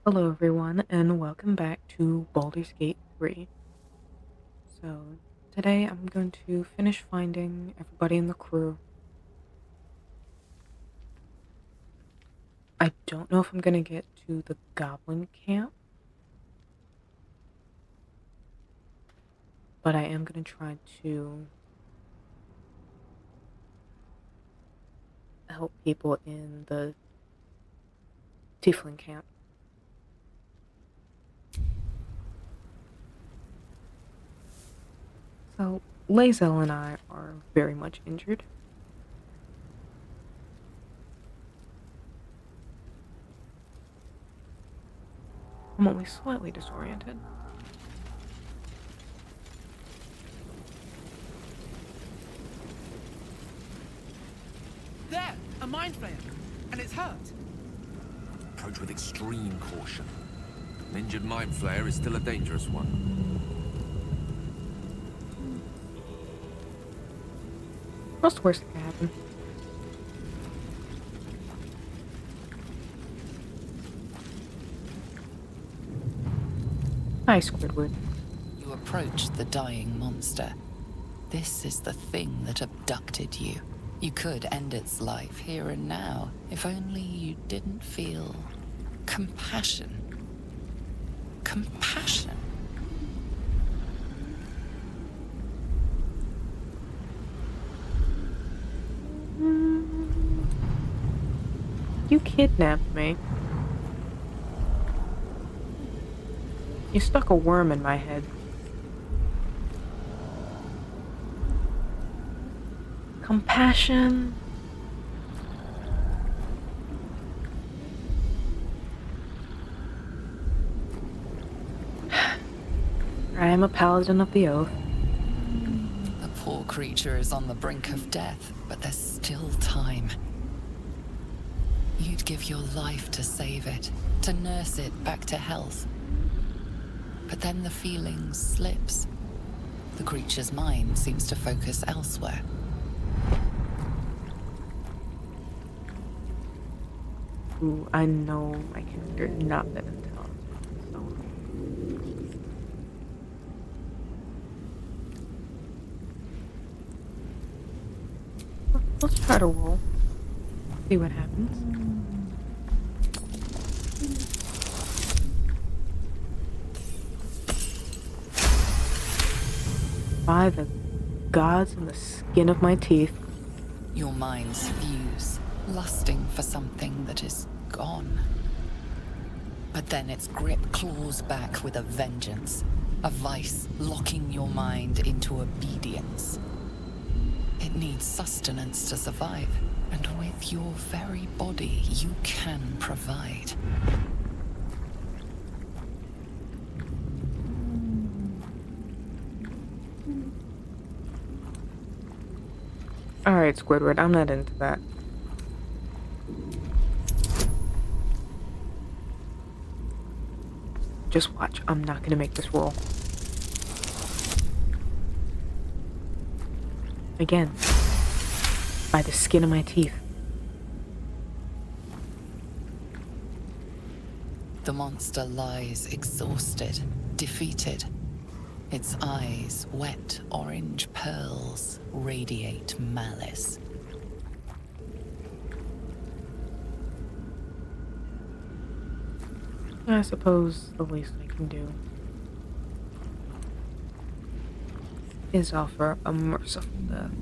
Hello everyone and welcome back to Baldur's Gate 3. So today I'm going to finish finding everybody in the crew. I don't know if I'm going to get to the goblin camp, but I am going to try to help people in the tiefling camp. So Lae'zel and I are very much injured. I'm only slightly disoriented. There! A mind flayer! And it's hurt! Approach with extreme caution. An injured mind flayer is still a dangerous one. What's the worst that can happen? Hi, Squidward. You approach the dying monster. This is the thing that abducted you. You could end its life here and now, if only you didn't feel compassion. Compassion. You kidnapped me. You stuck a worm in my head. Compassion. I am a paladin of the oath. The poor creature is on the brink of death, but there's still time. You'd give your life to save it, to nurse it back to health. But then the feeling slips. The creature's mind seems to focus elsewhere. Ooh, I know my character is not that intelligent, so... Let's try to roll. See what happens. By the gods and the skin of my teeth. Your minds fuse, lusting for something that is gone. But then its grip claws back with a vengeance, a vice locking your mind into obedience. It needs sustenance to survive, and with your very body, you can provide. Alright, Squidward, I'm not into that. Just watch, I'm not gonna make this roll. Again. By the skin of my teeth. The monster lies exhausted, defeated. Its eyes, wet orange pearls, radiate malice. I suppose the least I can do is offer a merciful death.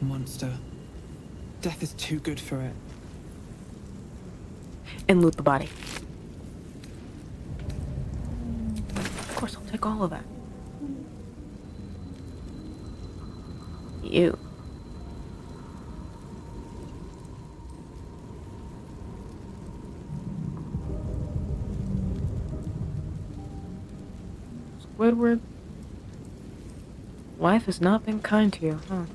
Monster. Death is too good for it. And loot the body. Of course, I'll take all of that. You. Squidward, life has not been kind to you, huh?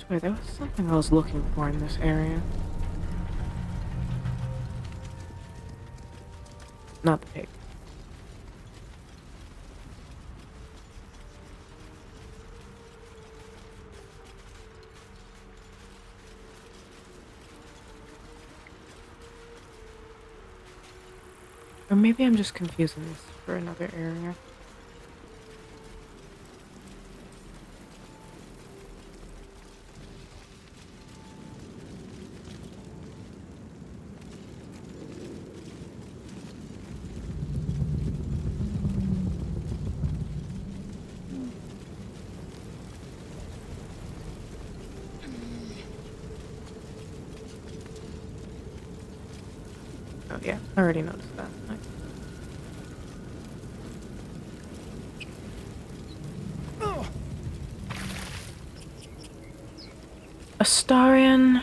swear there was something I was looking for in this area. Not the pig. Or maybe I'm just confusing this for another area. Oh yeah, I already noticed that. Nice. Astarion.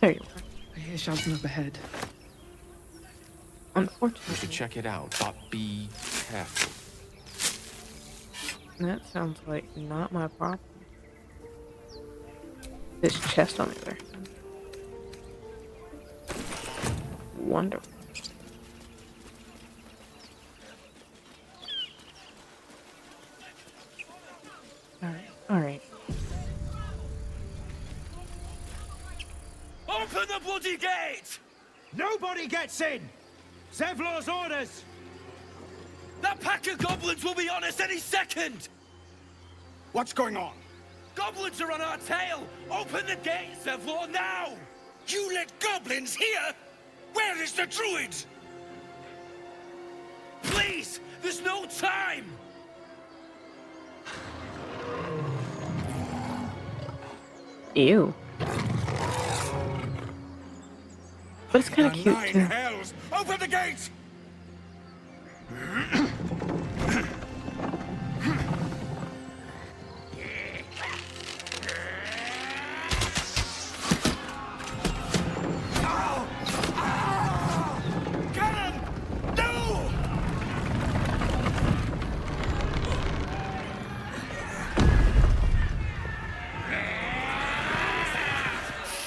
There you are. I hear shouting up ahead. You should Unfortunately, check it out, but be careful. that sounds like not my problem. This chest on the other hand. Wonderful. Alright, alright. Open the bloody gate! Nobody gets in! Zevlor's orders! That pack of goblins will be on us any second! What's going on? Goblins are on our tail! Open the gate, Zevlor, now! You let goblins here? Where is the druid? Please! There's no time! Ew. But it's kind of cute Nine too. hells! Open the gate! Get him! No!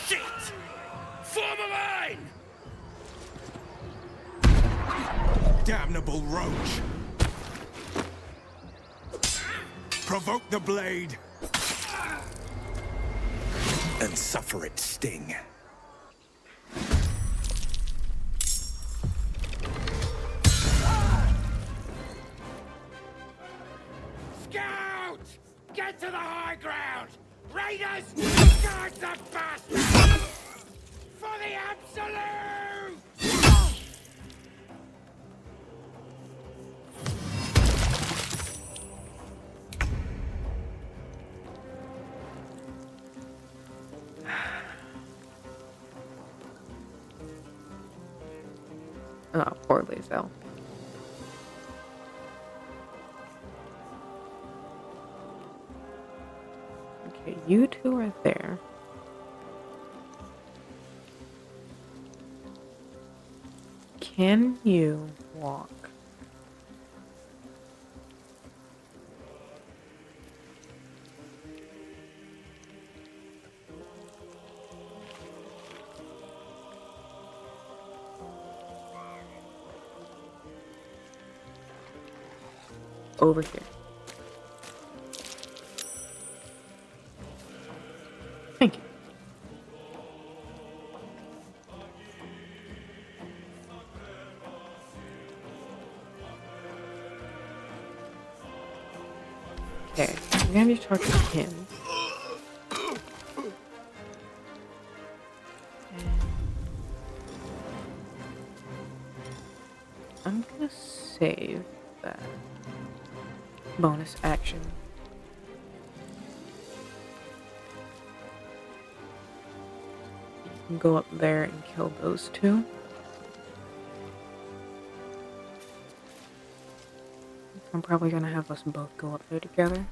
Shit! Form a line! Damnable roach! Provoke the blade! And suffer its sting. Scout! Get to the high ground! Raiders! Guard the bastards! For the absolute! Oh, poor Lazel. Okay, you two are there. Can you walk? Over here. Thank you. Okay, I'm gonna be talking to him. And I'm gonna save that bonus action. You can go up there and kill those two. I'm probably gonna have us both go up there together.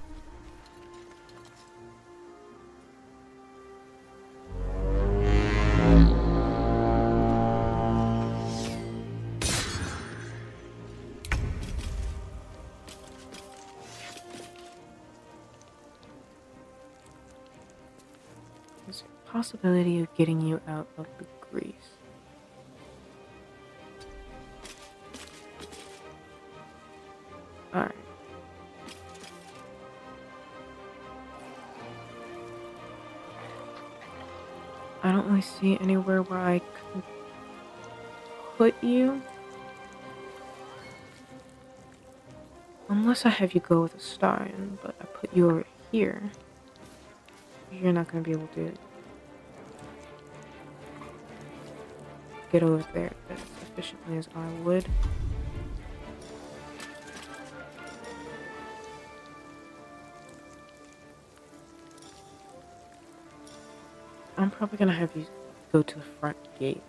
There's a possibility of getting you out of the grease. Alright. I don't really see anywhere where I could put you. Unless I have you go with a Starion, but I put you over here. You're not going to be able to get over there as efficiently as I would. I'm probably going to have you go to the front gate.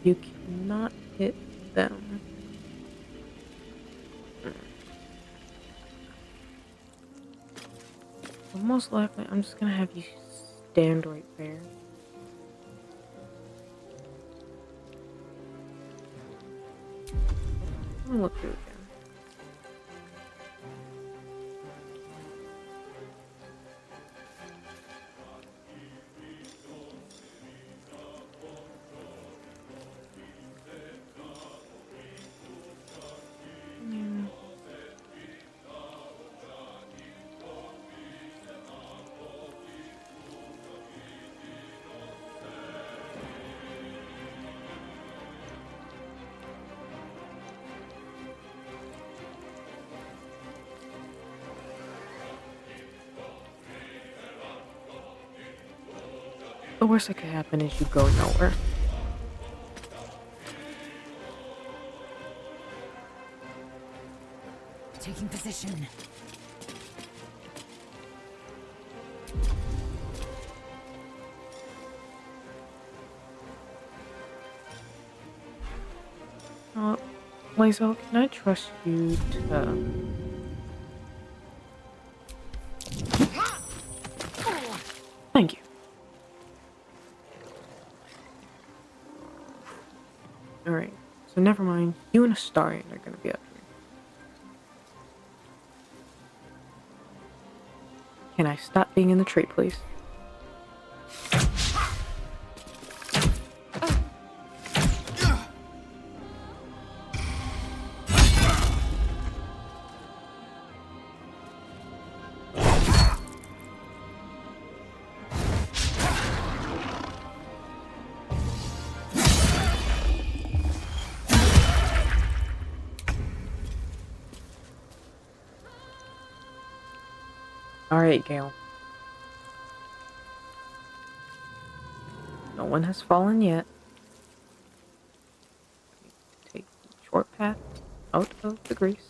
You cannot hit them. But most likely, I'm just gonna have you stand right there. Let me look through again. The worst that could happen is you go nowhere. Taking position. Lazel, can I trust you to... Thank you. Alright, so never mind. You and Astarion are gonna be up here. Can I stop being in the tree, please? Alright, Gale. No one has fallen yet. Take the short path out of the grease.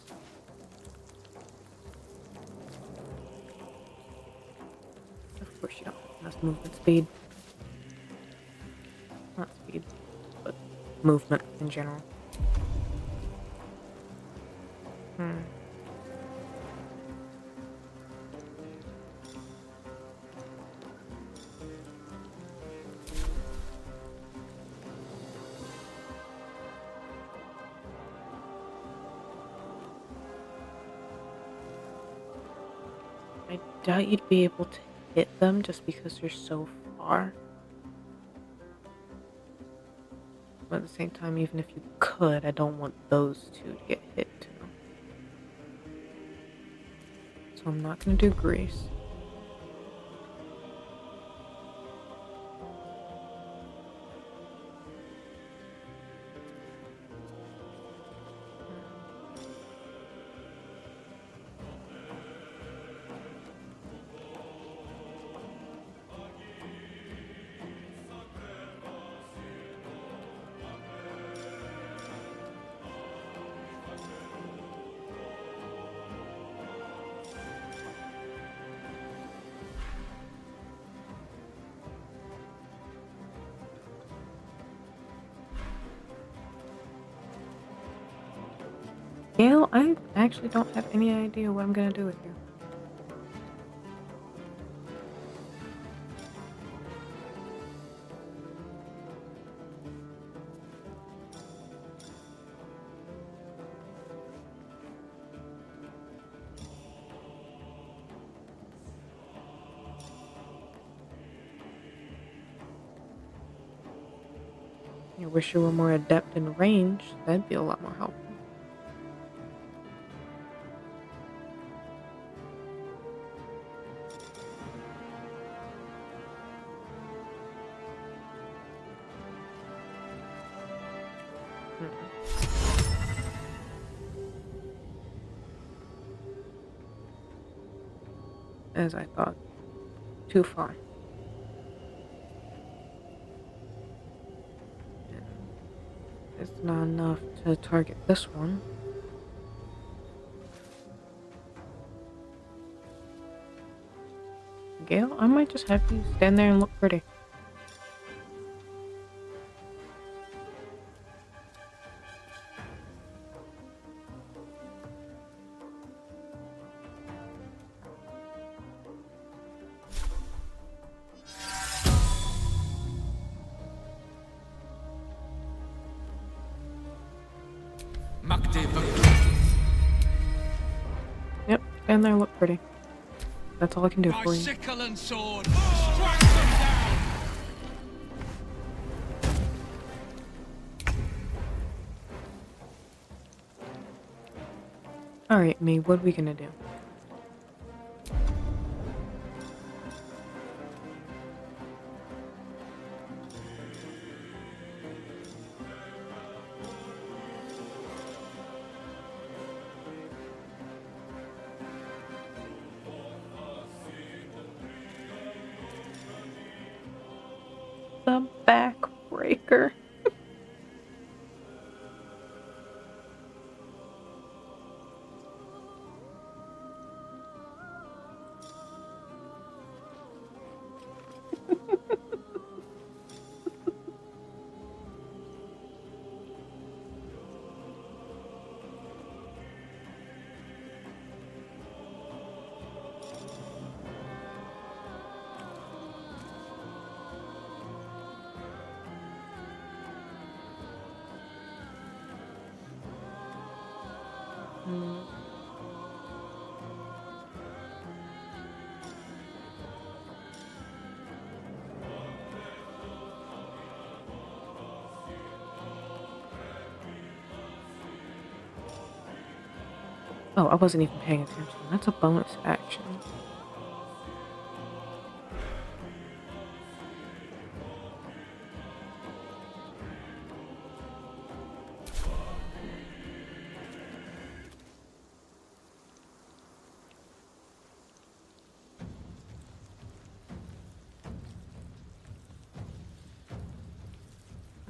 Of course you don't have enough movement speed. Not speed, but movement in general. I doubt you'd be able to hit them just because they're so far. But at the same time, even if you could, I don't want those two to get hit too. So I'm not gonna do grease. Gail, I actually don't have any idea what I'm gonna do with you. I wish you were more adept in range. That'd be a lot more helpful. As I thought. Too far. It's not enough to target this one. Gail, I might just have you stand there and look pretty. Yep, stand there and look pretty. That's all I can do My for you. sickle and sword! Strike them down! Alright, me, what are we gonna do? The backbreaker. Oh, I wasn't even paying attention. That's a bonus action.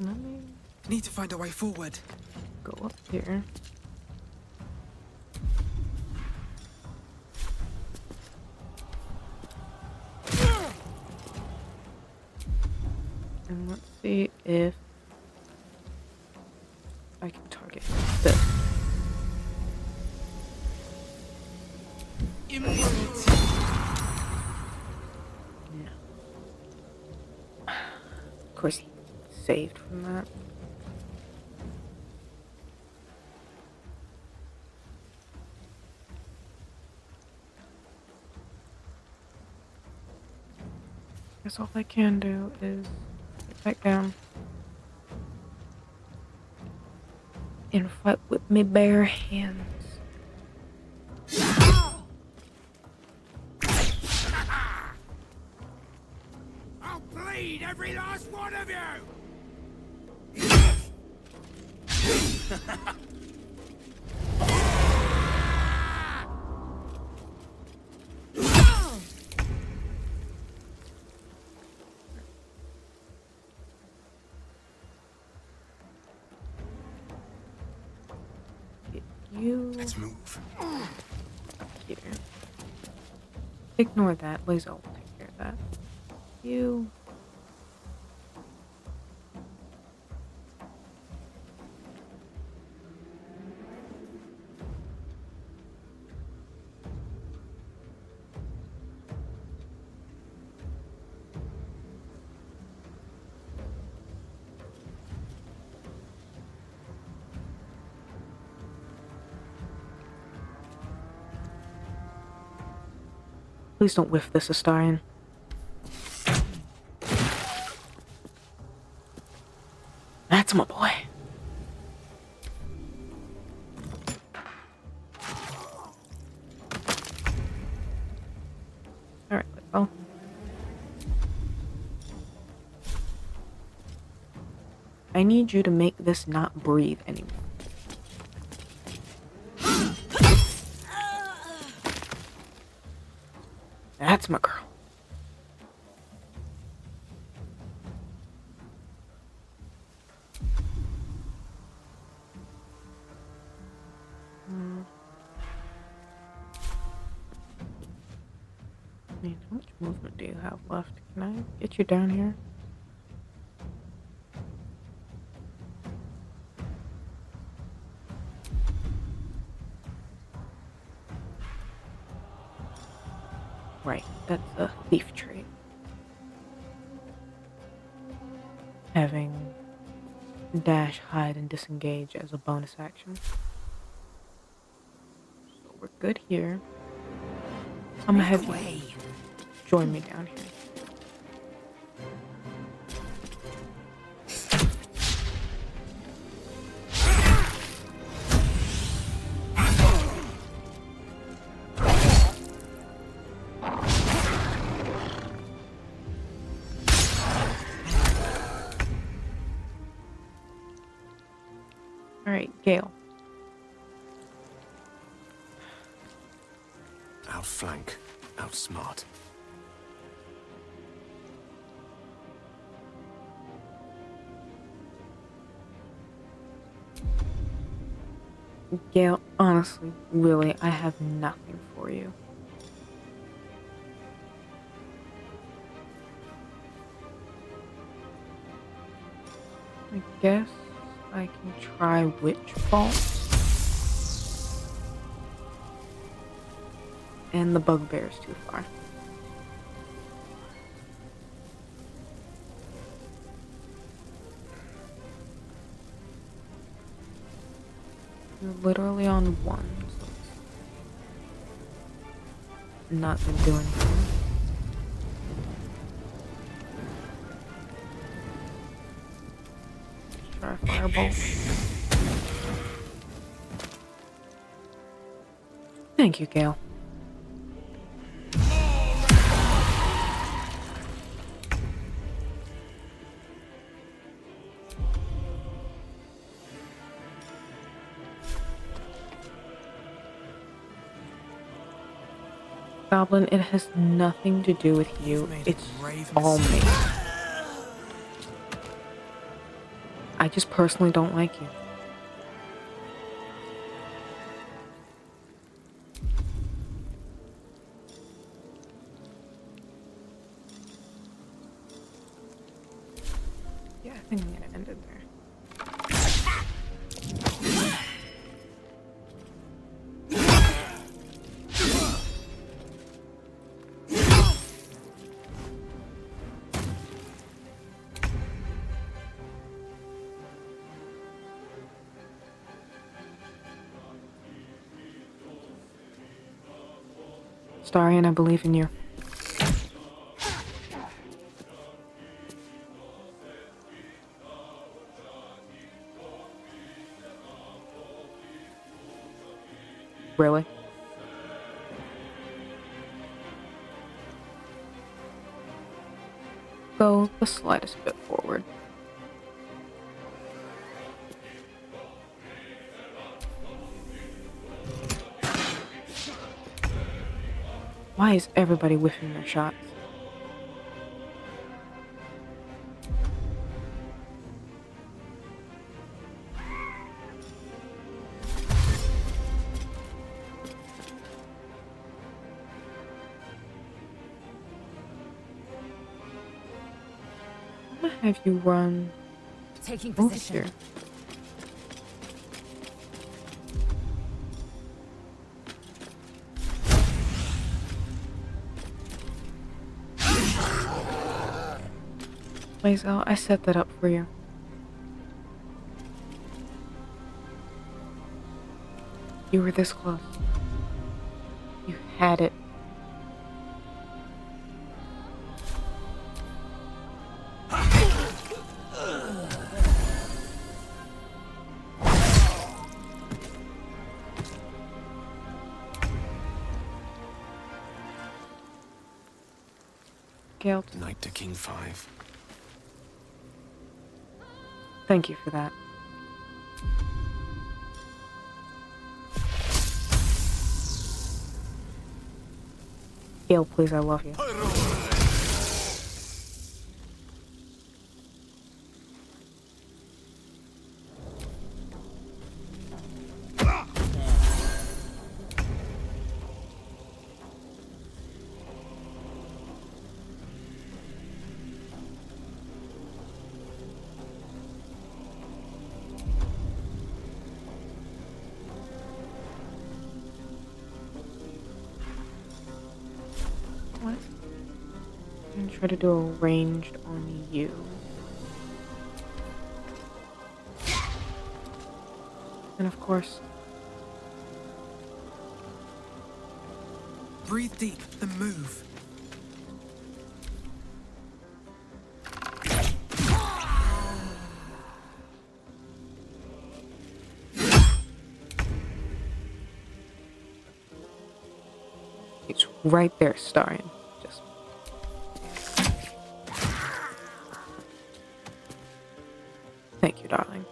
Let me Need to find a way forward. go up here. And let's see if I can target this. Immunity! Yeah. Of course, he saved from that. guess all I can do is get back down and fight with my bare hands. I'll bleed every last one of you! You Let's move. here. Ignore that. Laser will take care of that. You. Please don't whiff this, Astarion. That's my boy. Alright, let's go. I need you to make this not breathe anymore. That's my girl. Man, how much movement do you have left? Can I get you down here? Right, that's a thief trait. Having dash, hide, and disengage as a bonus action. So we're good here. I'm gonna have you join me down here. Alright, Gale. Outflank, outsmart. Gale, honestly, really, I have nothing for you. I guess I can try Witch Bolt. And the Bugbear's too far. You're literally on one, so it's not gonna do anything. Let's try Firebolt. Thank you, Gale. Goblin, it has nothing to do with you. It's all me. I just personally don't like you. Yeah, I think I'm gonna end it there. Starion, I believe in you. Really? Go the slightest bit forward. Why is everybody whiffing their shots? I'm gonna have you run Taking over position. here. Lazel, I set that up for you. You were this close. You had it. Gale, Knight to King 5. thank you for that. Gale, please, I love you. What? I'm gonna try to do a ranged on you. And of course, Breathe deep and move. it's right there, Starion. Just thank you, darling.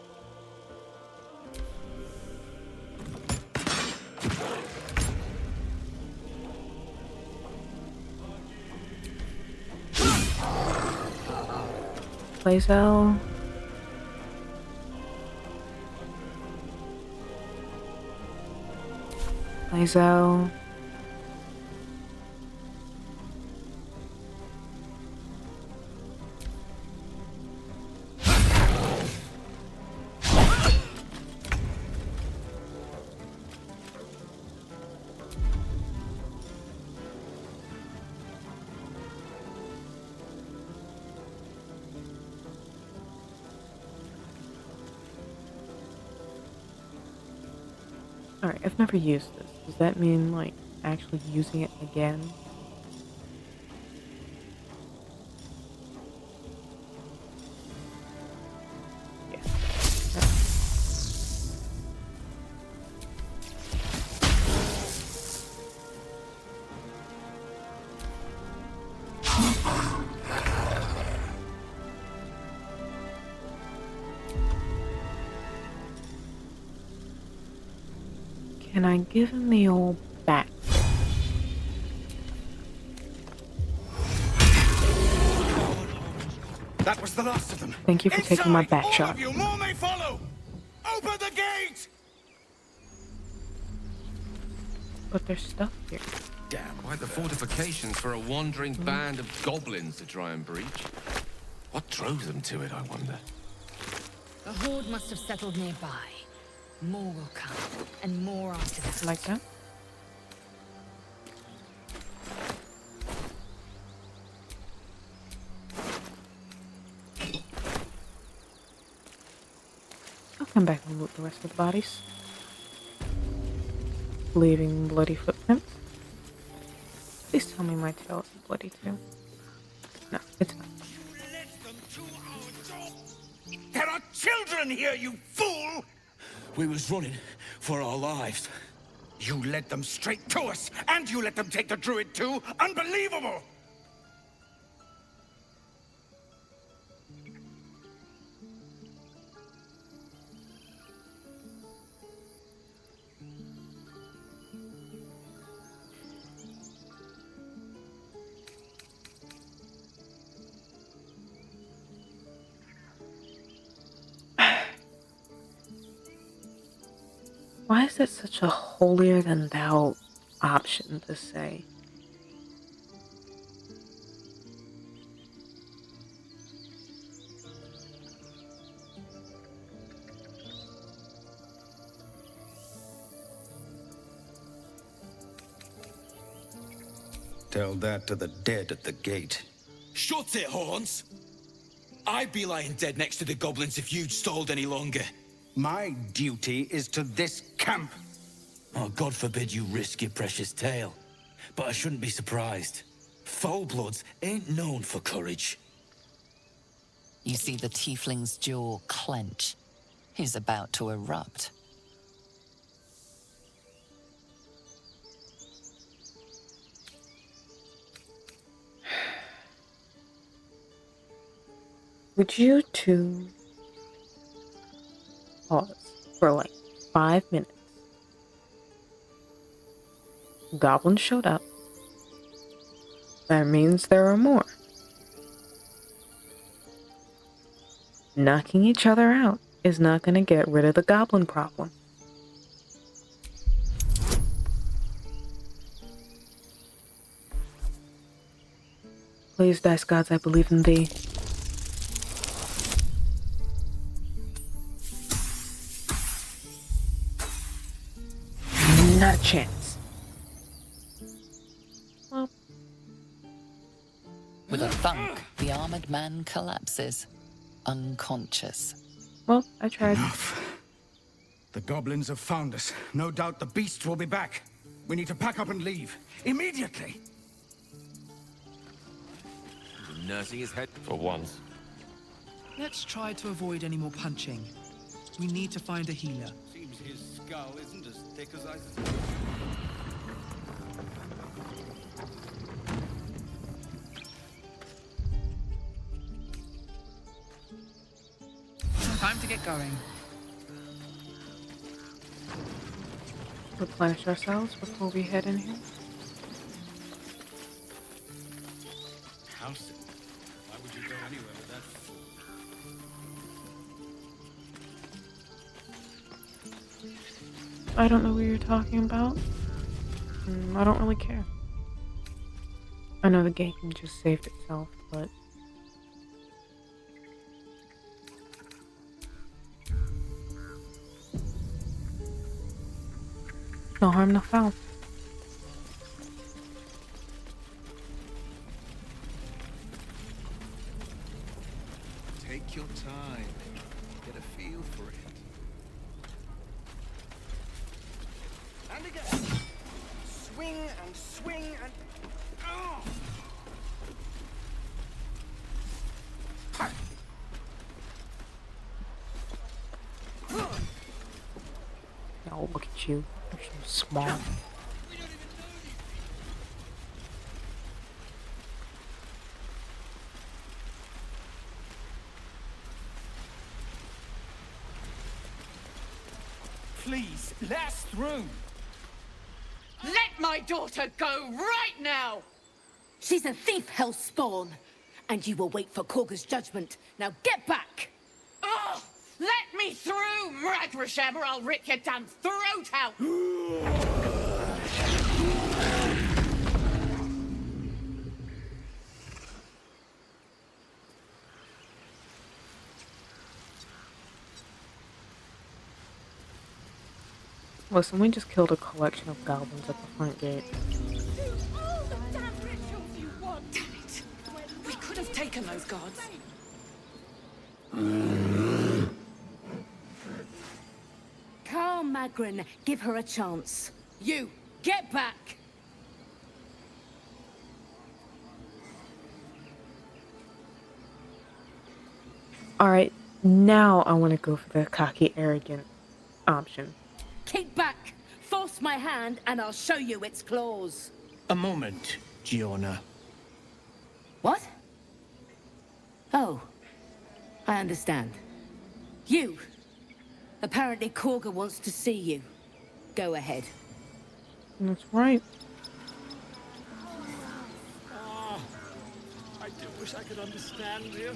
Lazel. Lazel. Alright, I've never used this. Does that mean, like, actually using it again? Yeah. Can I give him the old bat? That was the last of them. Thank you for taking my bat all shot. Of you, more may follow. Open the gate! But there's stuff here. Damn, quite the fortifications for a wandering band of goblins to try and breach. What drove them to it, I wonder? The horde must have settled nearby. More will come, and more after that. Like that? I'll come back and loot the rest of the bodies. Leaving bloody footprints. Please tell me my tail isn't bloody too. No, it's not. There are children here, you fool! We was running for our lives. You led them straight to us, and you let them take the druid too? Unbelievable! Why is it such a holier-than-thou option to say? Tell that to the dead at the gate. Shut it, Horns! I'd be lying dead next to the goblins if you'd stalled any longer. My duty is to this camp. Oh, God forbid you risk your precious tail. But I shouldn't be surprised. Foulbloods ain't known for courage. You see the tiefling's jaw clench. He's about to erupt. Would you two pause for like 5 minutes? Goblins showed up. That means there are more. Knocking each other out is not going to get rid of the goblin problem. Please, dice gods, I believe in thee. Not a chance. Well, With a thunk, the armored man collapses, unconscious. well, I tried. Enough. The goblins have found us. No doubt the beasts will be back. We need to pack up and leave. Immediately! Nursing his head for once. Let's try to avoid any more punching. We need to find a healer. Seems his skull isn't as thick as I Time to get going. Replenish ourselves before we head in here. House it. Why would you go anywhere with that fool? I don't know what you're talking about. I don't really care. I know the game just saved itself, but... no harm, no foul. Take your time. Get a feel for it. And again. Swing and swing and... Oh! Oh, look at you. You're so small. Please, let us through. Let my daughter go right now! She's a thief, hellspawn. And you will wait for Korga's judgment. Now get back! Oh, let me through, Mragrasham, or I'll rip your damn throat out! Listen, we just killed a collection of goblins at the front gate. All the damn rituals you want! Damn it! We could have taken those guards. Carl Magrin, give her a chance. You, get back! Alright, now I want to go for the cocky, arrogant option. Keep back! Force my hand and I'll show you its claws. A moment, Giona. What? Oh, I understand. You. Apparently Korga wants to see you. Go ahead. That's right. I do wish I could understand you.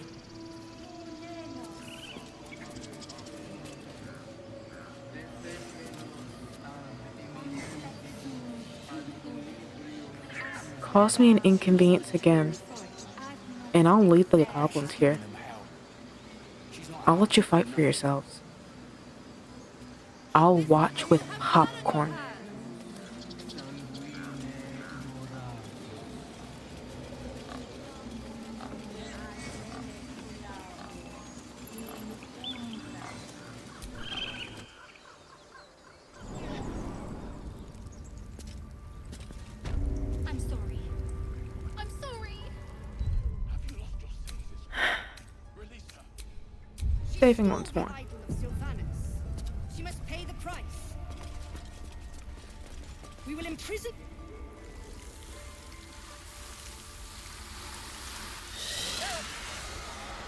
Cause me an inconvenience again, and I'll lead the goblins here. I'll let you fight for yourselves. I'll watch with popcorn. I'm sorry. I'm sorry. Saving once more. Idol of Sylvanas. She must pay the price. We will imprison.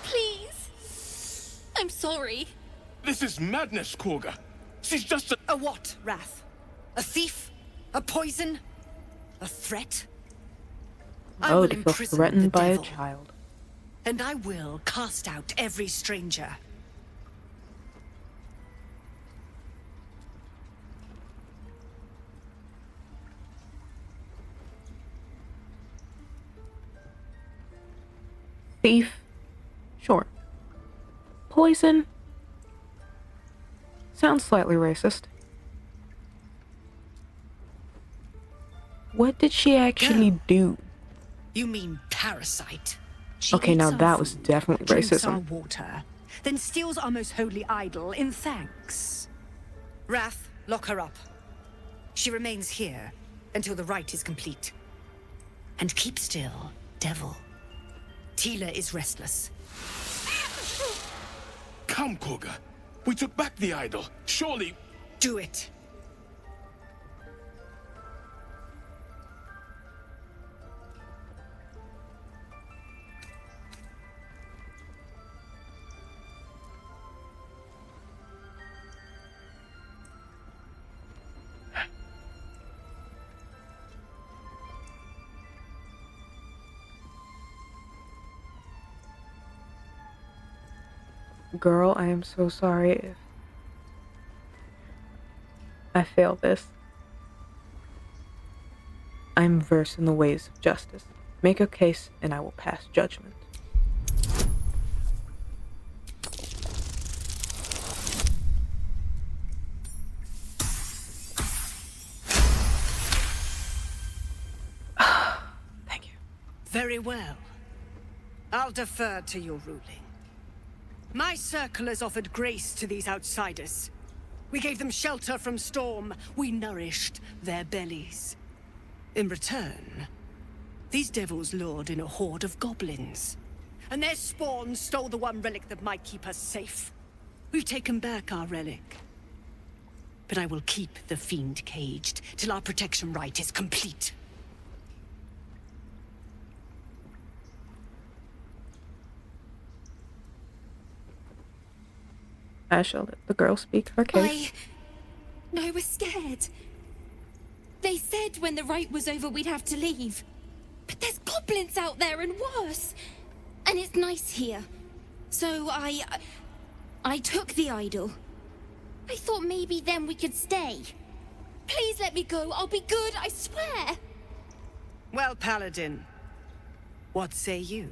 Please. I'm sorry. This is madness, Korga. She's just a... A what, Wrath? A thief? A poison? A threat? I Oh, will to feel imprison threatened the by a devil, child. and I will cast out every stranger. Thief? Sure. Poison? Sounds slightly racist. What did she actually do? You mean parasite? She Okay, now eats our that was food, definitely drinks our racism. water, then steals our most holy idol in thanks. Wrath, lock her up. She remains here until the rite is complete. And keep still, devil. Tila is restless. Come, Korga. We took back the idol. Surely... Do it. Girl, I am so sorry if I fail this. I'm versed in the ways of justice. Make a case, and I will pass judgment. Thank you. Very well. I'll defer to your ruling. My circle has offered grace to these outsiders. We gave them shelter from storm. We nourished their bellies. In return, these devils lured in a horde of goblins. And their spawn stole the one relic that might keep us safe. We've taken back our relic. But I will keep the fiend caged till our protection rite is complete. I shall let the girl speak her case. No, we're scared. They said when the rite was over we'd have to leave. But there's goblins out there and worse. And it's nice here. So I took the idol. I thought maybe then we could stay. Please let me go. I'll be good, I swear. Well, Paladin, what say you?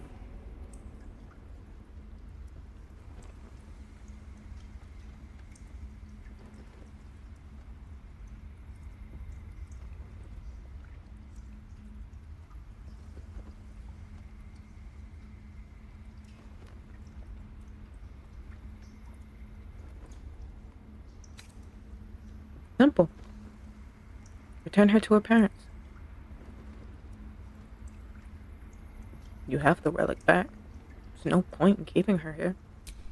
Simple. Return her to her parents. You have the relic back. There's no point in keeping her here.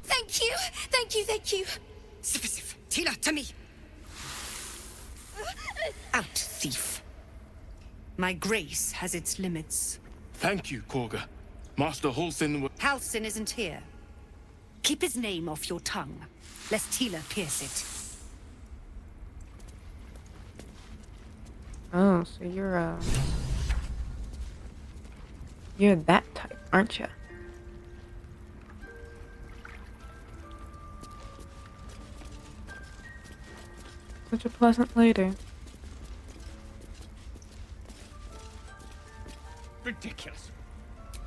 Thank you. Thank you, thank you. Sif, Tila, to me. Out, thief. My grace has its limits. Thank you, Korga. Master Halsin. Halsin isn't here. Keep his name off your tongue, lest Tila pierce it. Oh, so you're that type, aren't you? Such a pleasant lady. Ridiculous.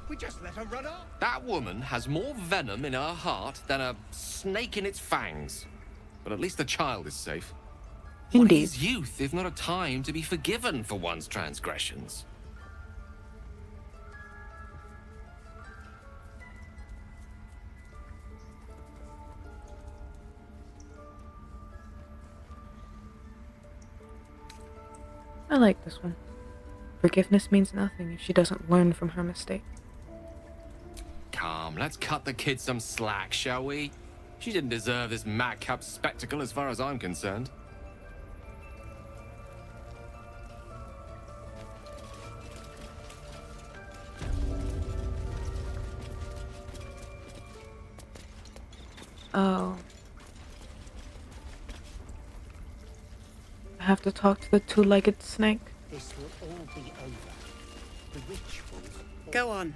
We just let her run off. That woman has more venom in her heart than a snake in its fangs. But at least the child is safe. What Indeed. is youth if not a time to be forgiven for one's transgressions? I like this one. Forgiveness means nothing if she doesn't learn from her mistake. Come, let's cut the kid some slack, shall we? She didn't deserve this madcap spectacle as far as I'm concerned. Oh. I have to talk to the two-legged snake. This will all be over. The rituals. Go on.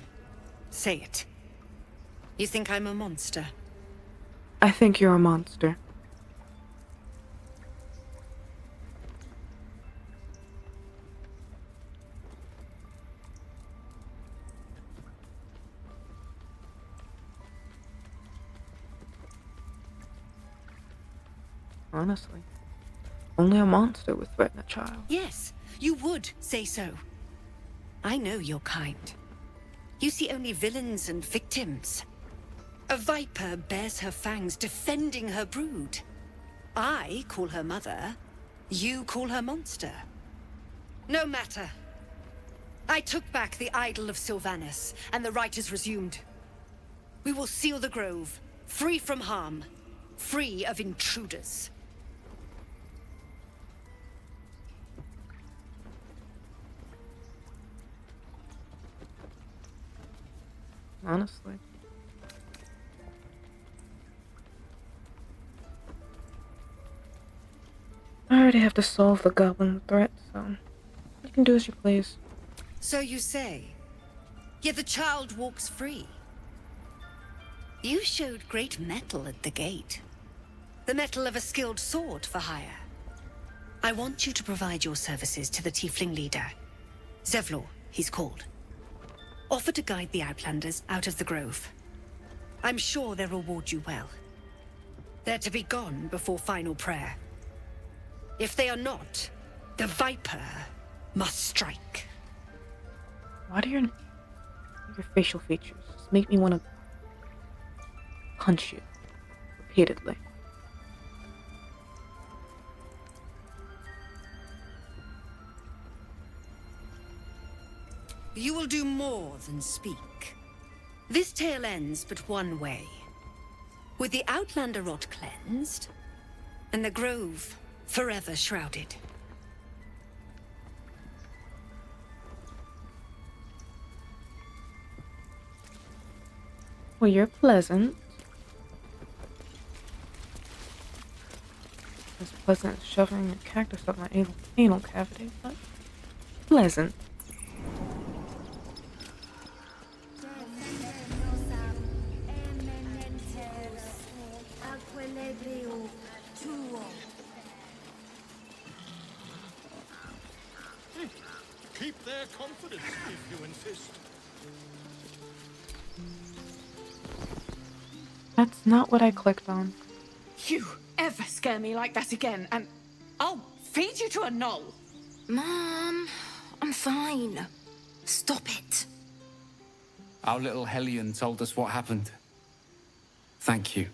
Say it. You think I'm a monster? I think you're a monster. Honestly, only a monster would threaten a child. Yes, you would say so. I know your kind. You see only villains and victims. A viper bears her fangs defending her brood. I call her mother. You call her monster. No matter. I took back the idol of Sylvanas, and the rite is resumed. We will seal the grove, free from harm, free of intruders. Honestly. I already have to solve the goblin threat, so you can do as you please. So you say. Yet the child walks free. You showed great mettle at the gate. The mettle of a skilled sword for hire. I want you to provide your services to the tiefling leader. Zevlor, he's called. Offer to guide the Outlanders out of the grove. I'm sure they'll reward you well. They're to be gone before final prayer. If they are not, the Viper must strike. Why do your facial features just make me want to punch you repeatedly? You will do more than speak. This tale ends but one way. With the Outlander rot cleansed, and the grove forever shrouded. Well, you're pleasant. As pleasant as shoving a cactus up my anal cavity, but pleasant. Keep their confidence if you insist. That's not what I clicked on. You ever scare me like that again, and I'll feed you to a knoll. Mom, I'm fine. Stop it. Our little Hellion told us what happened. Thank you.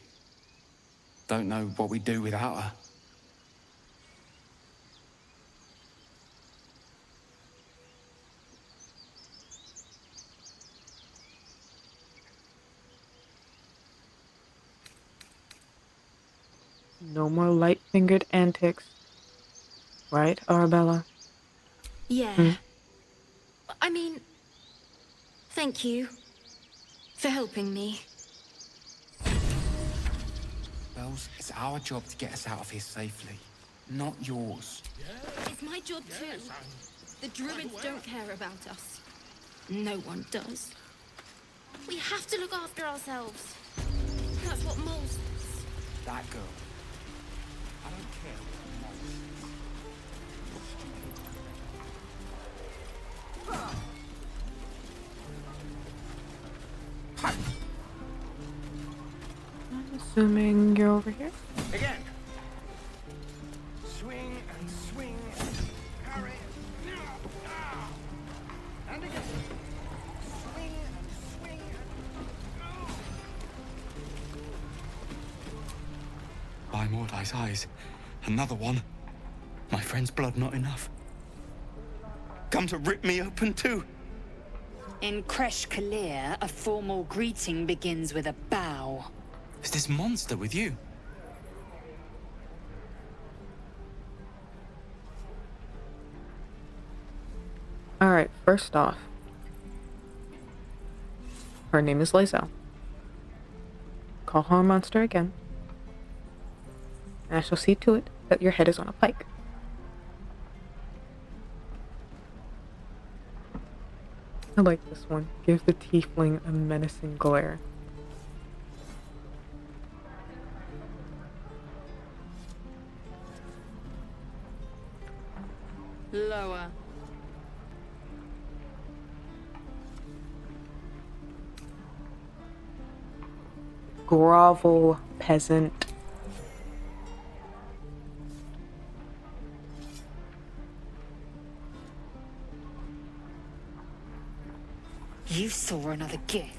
Don't know what we'd do without her. No more light-fingered antics. right, Arabella? Yeah. I mean, thank you for helping me. Bells, it's our job to get us out of here safely, not yours. It's my job too. The druids don't care about us. No one does. We have to look after ourselves. That's what Mole says. That girl. I don't care what I'm assuming you're over here. Again. Swing and swing. Hurry. And again. Swing and swing. By Mordai's eyes. Another one. My friend's blood not enough. Come to rip me open too. In Aka.Calypso, a formal greeting begins with a bow. Is this monster with you? Alright, first off, her name is Lizelle. Call her a monster again, and I shall see to it that your head is on a pike. I like this one. Give the tiefling a menacing glare. Lower. Grovel, peasant. You saw another gith.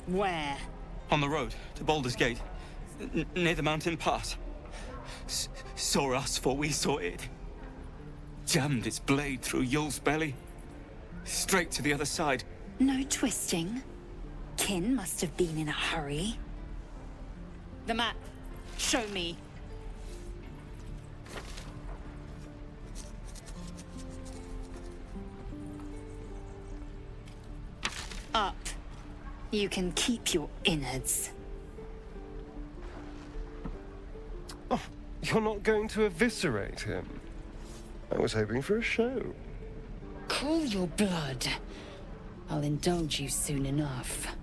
Where? On the road to Baldur's Gate. Near the mountain pass. Saw us for we saw it. Jammed its blade through Yul's belly. Straight to the other side. No twisting. Kin must have been in a hurry. The map. Show me. Up. You can keep your innards. Oh, you're not going to eviscerate him? I was hoping for a show. Cool your blood. I'll indulge you soon enough.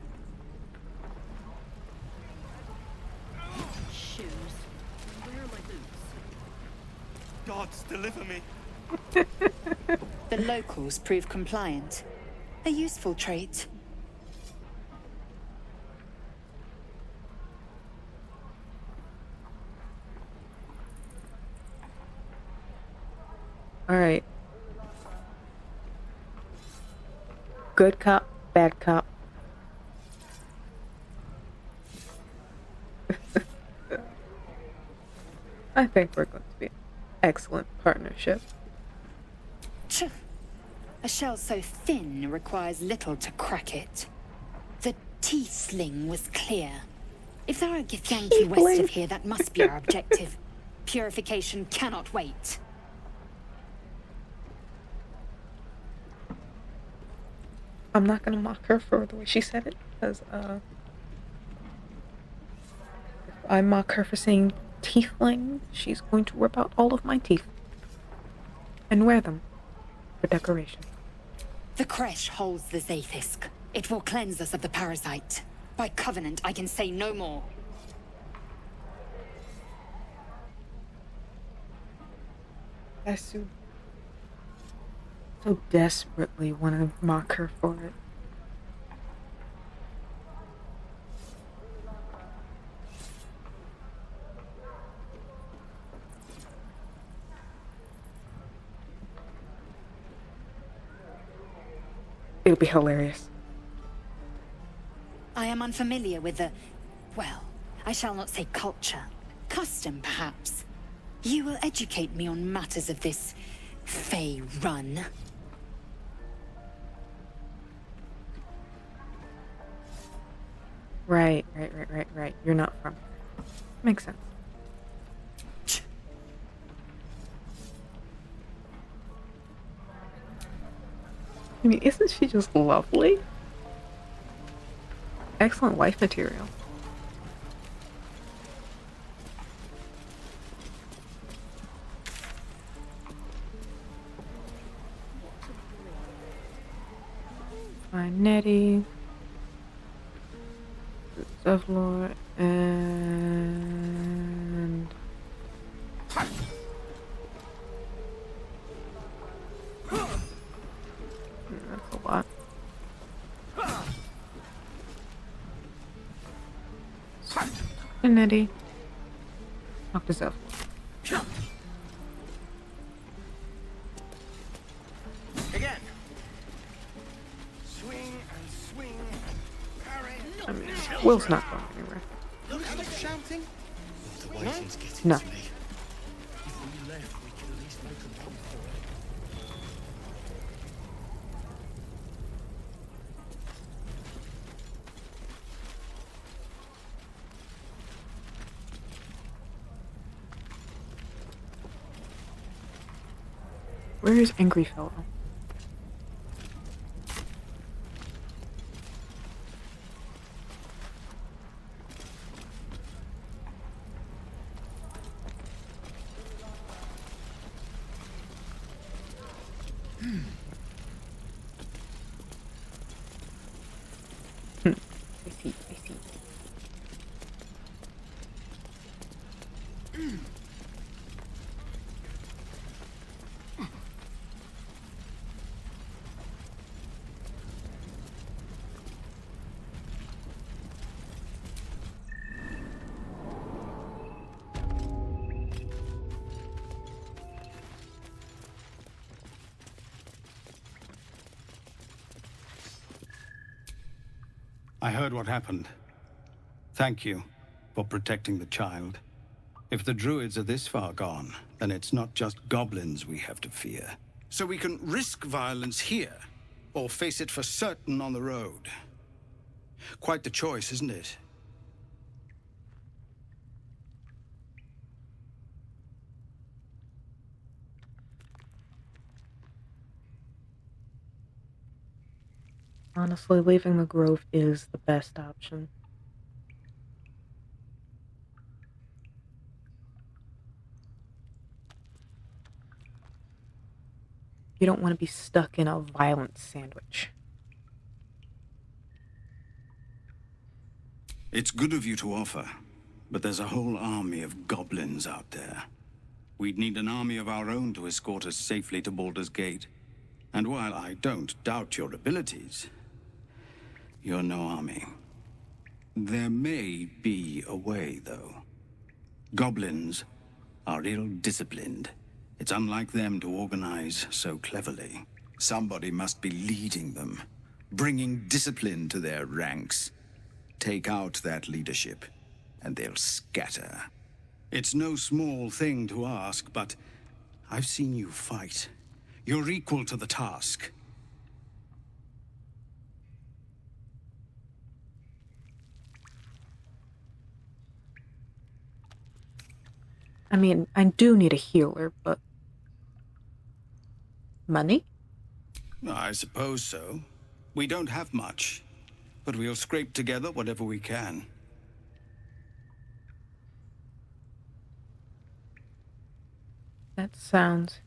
Shoes. Where are my boots? Gods, deliver me. The locals prove compliant. A useful trait. Alright. Good cop, bad cop. I think we're going to be an excellent partnership. Tch. A shell so thin requires little to crack it. The tiefling was clear. If there are Githyanki west of here, that must be our objective. Purification cannot wait. I'm not gonna mock her for the way she said it, because, if I mock her for saying tiefling, she's going to rip out all of my teeth. And wear them. For decoration. The creche holds the Zaithisk. It will cleanse us of the parasite. By covenant, I can say no more. I so desperately want to mock her for it. It'll be hilarious. I am unfamiliar with the... well, I shall not say culture. Custom, perhaps. You will educate me on matters of this... Fey run. Right. You're not from here. Makes sense. I mean, isn't she just lovely? Excellent wife material. Find Nettie. Zevlor and... That's a lot. And Nettie. Talk to Zevlor. Again. Swing and swing and parry. I mean, Will's not going anywhere. Look, stop shouting. The waiting's getting No. to me. If we left, we could at least make a run for it. Where is Angry Fellow? I see. I heard what happened. Thank you for protecting the child. If the druids are this far gone, then it's not just goblins we have to fear. So we can risk violence here, or face it for certain on the road. Quite the choice, isn't it? Honestly, leaving the grove is the best option. You don't want to be stuck in a violent sandwich. It's good of you to offer, but there's a whole army of goblins out there. We'd need an army of our own to escort us safely to Baldur's Gate. And while I don't doubt your abilities, you're no army. There may be a way, though. Goblins are ill-disciplined. It's unlike them to organize so cleverly. Somebody must be leading them, bringing discipline to their ranks. Take out that leadership, and they'll scatter. It's no small thing to ask, but I've seen you fight. You're equal to the task. I mean, I do need a healer, but... Money? I suppose so. We don't have much, but we'll scrape together whatever we can. That sounds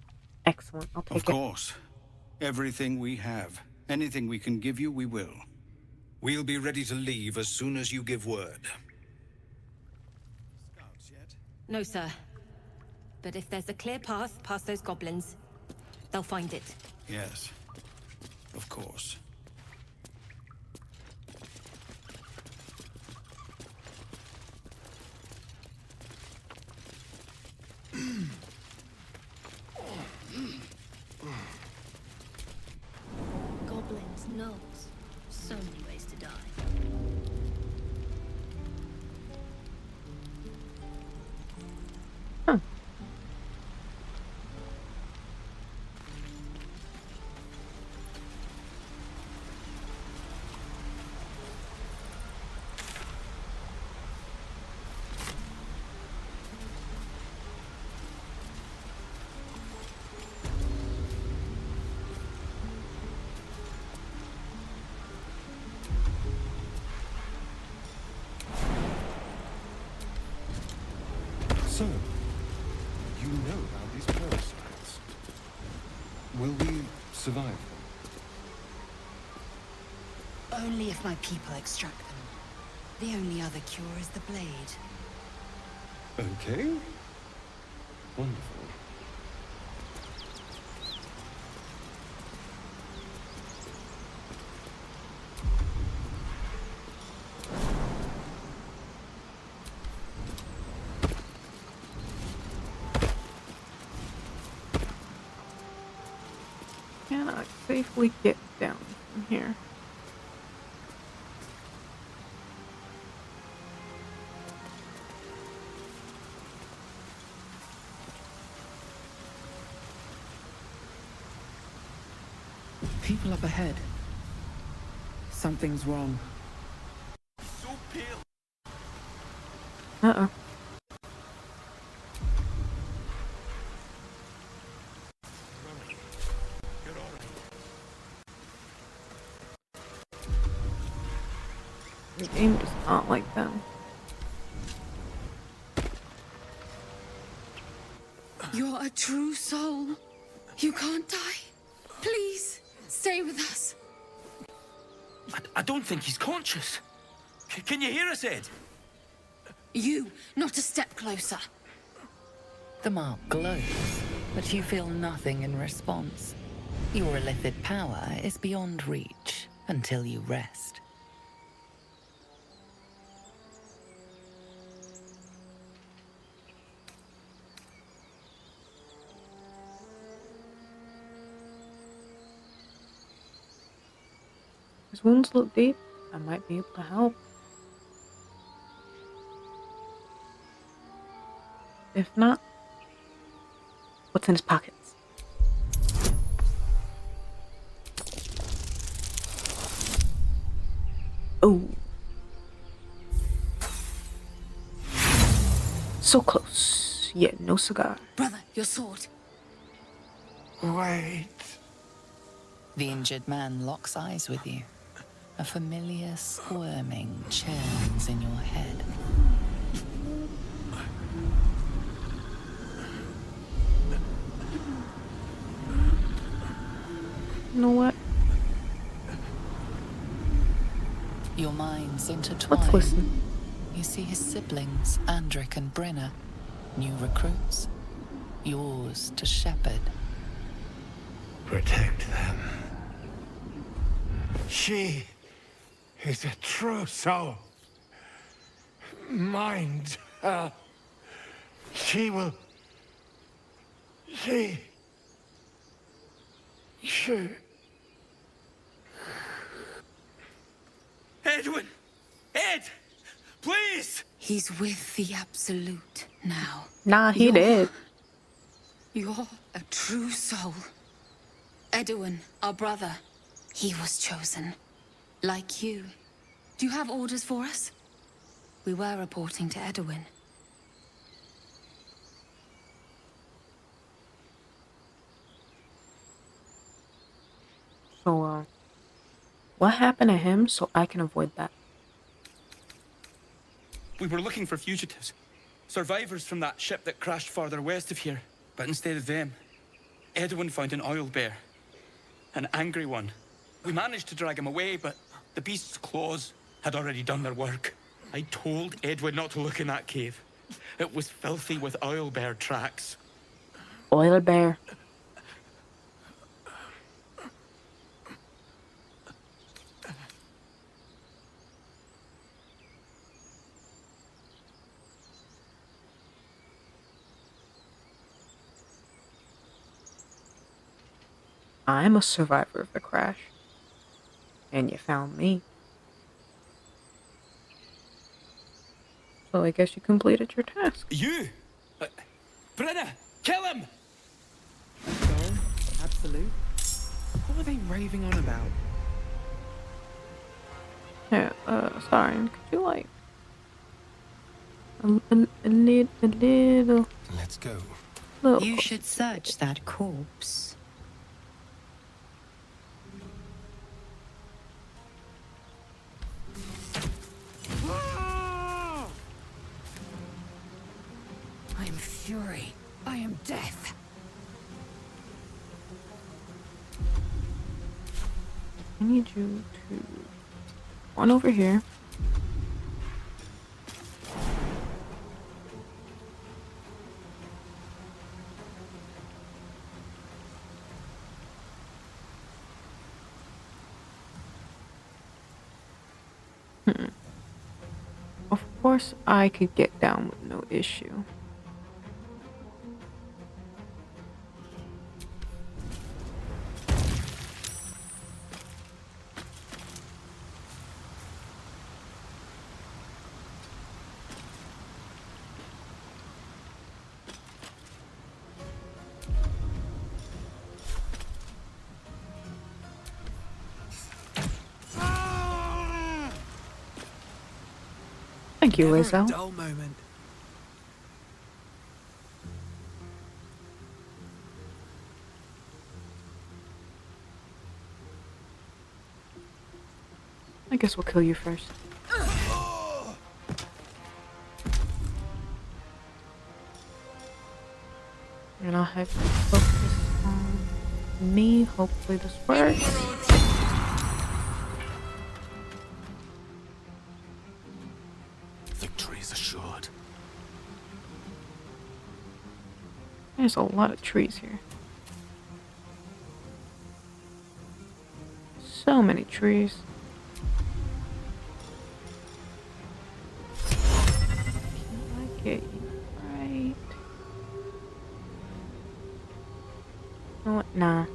excellent. I'll take it. Of course. Everything we have. Anything we can give you, we will. We'll be ready to leave as soon as you give word. Scouts yet? No, sir. But if there's a clear path past those goblins, they'll find it. Yes. Of course. Goblins, gnolls. So many ways to die. Huh. So, you know about these parasites. Will we survive them? Only if my people extract them. The only other cure is the blade. Okay. Wonderful. Can I safely get down from here? People up ahead. Something's wrong. Uh-oh. The game does not like them. You're a true soul. You can't die. Please, stay with us. I don't think he's conscious. Can you hear us, Ed? You, not a step closer. The mark glows, but you feel nothing in response. Your illithid power is beyond reach until you rest. His wounds look deep. I might be able to help. If not, what's in his pockets? Oh. So close, yet no cigar. Brother, your sword. Wait. The injured man locks eyes with you. A familiar squirming churns in your head. You know what? Your minds intertwine. Let's listen. You see his siblings, Andric and Brenna, new recruits. Yours to shepherd. Protect them. She is a true soul. Mind her. She will... She... Edwin! Ed! Please! He's with the Absolute now. Nah, he did. You're a true soul. Edwin, our brother, he was chosen. Like you. Do you have orders for us? We were reporting to Edwin. So, what happened to him so I can avoid that? We were looking for fugitives. Survivors from that ship that crashed farther west of here. But instead of them, Edwin found an oil bear. An angry one. We managed to drag him away, but the beast's claws had already done their work. I told Edwin not to look in that cave. It was filthy with oil bear tracks. Oil bear. I'm a survivor of the crash. And you found me. So I guess you completed your task. You? Brenna, kill him! So, Absolute? What were they raving on about? Yeah, sorry, could you like... A little... Let's go. You should search that corpse. I am fury. I am death. I need you to run over here. Of course, I could get down with no issue. Thank you, Lizzo. Dull moment. I guess we'll kill you first. And I'll have you focus on me. Hopefully this works. Victory is assured. There's a lot of trees here. So many trees. Can I get you right? You know what? Nah.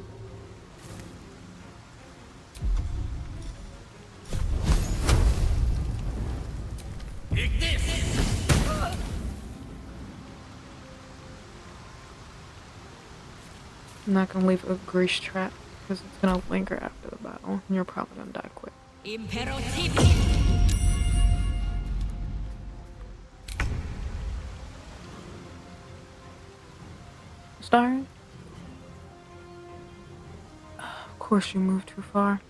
I'm not gonna leave a grease trap because it's gonna linger after the battle and you're probably gonna die quick. Star? Of course you moved too far.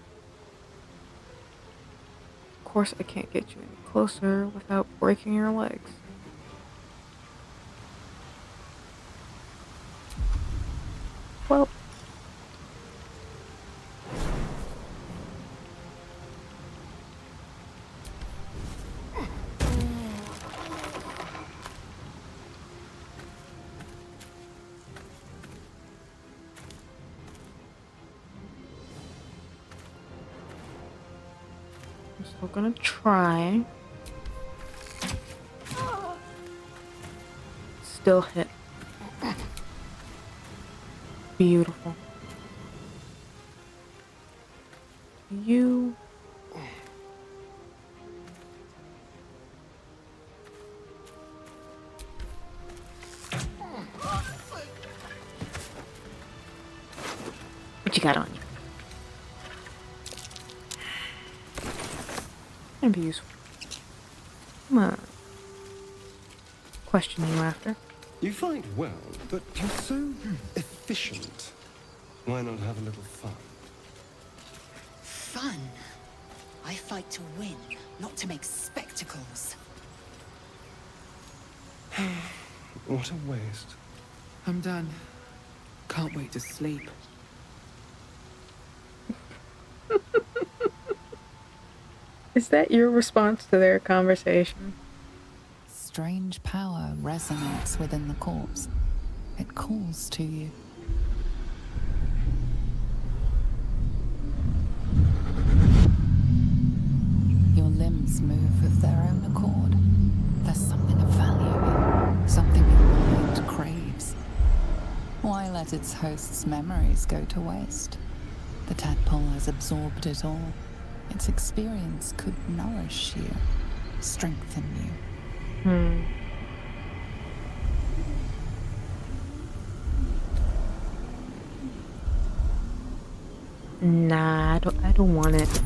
Of course I can't get you any closer without breaking your legs. Well, I'm still gonna try. Still hit. Beautiful. You. What you got on you? Gonna be useful. I'm gonna question you after. You fight well, but you're so efficient. Why not have a little fun? Fun? I fight to win, not to make spectacles. What a waste. I'm done. Can't wait to sleep. Is that your response to their conversation? Strange power resonates within the corpse. It calls to you. Your limbs move of their own accord. There's something of value, something your mind craves. Why let its host's memories go to waste? The tadpole has absorbed it all. Its experience could nourish you, strengthen you. Nah, I don't want it.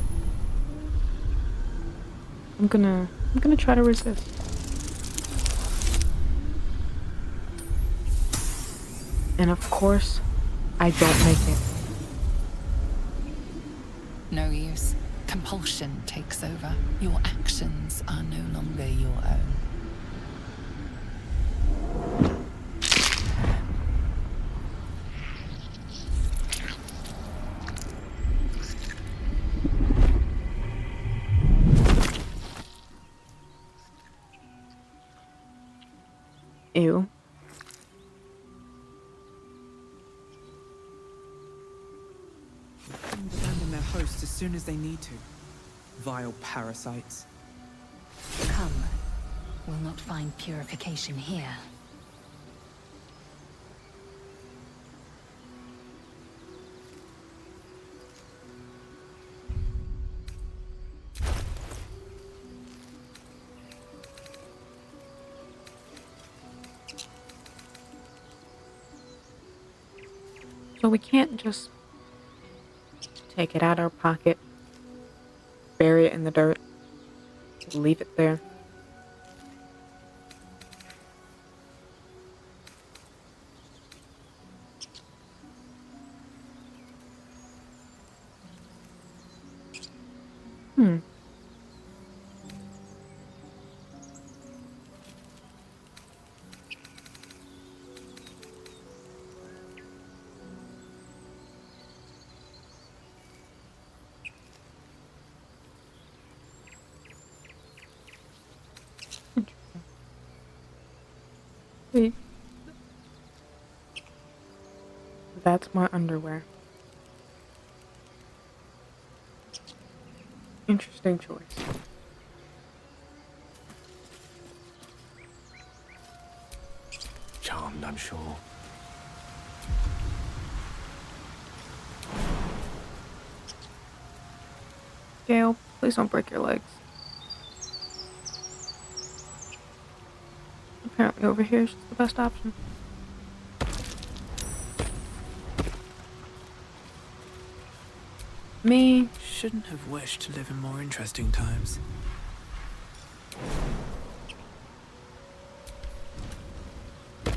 I'm gonna try to resist. And of course, I don't make it. No use. Compulsion takes over. Your actions are no longer your own. Ew. Abandon their hosts as soon as they need to. Vile parasites. Come. We'll not find purification here. So we can't just take it out of our pocket, bury it in the dirt, leave it there. Hmm. Wait. That's my underwear. Interesting choice. Charmed, I'm sure. Gale, please don't break your legs. Apparently over here is just the best option. Me. Shouldn't have wished to live in more interesting times.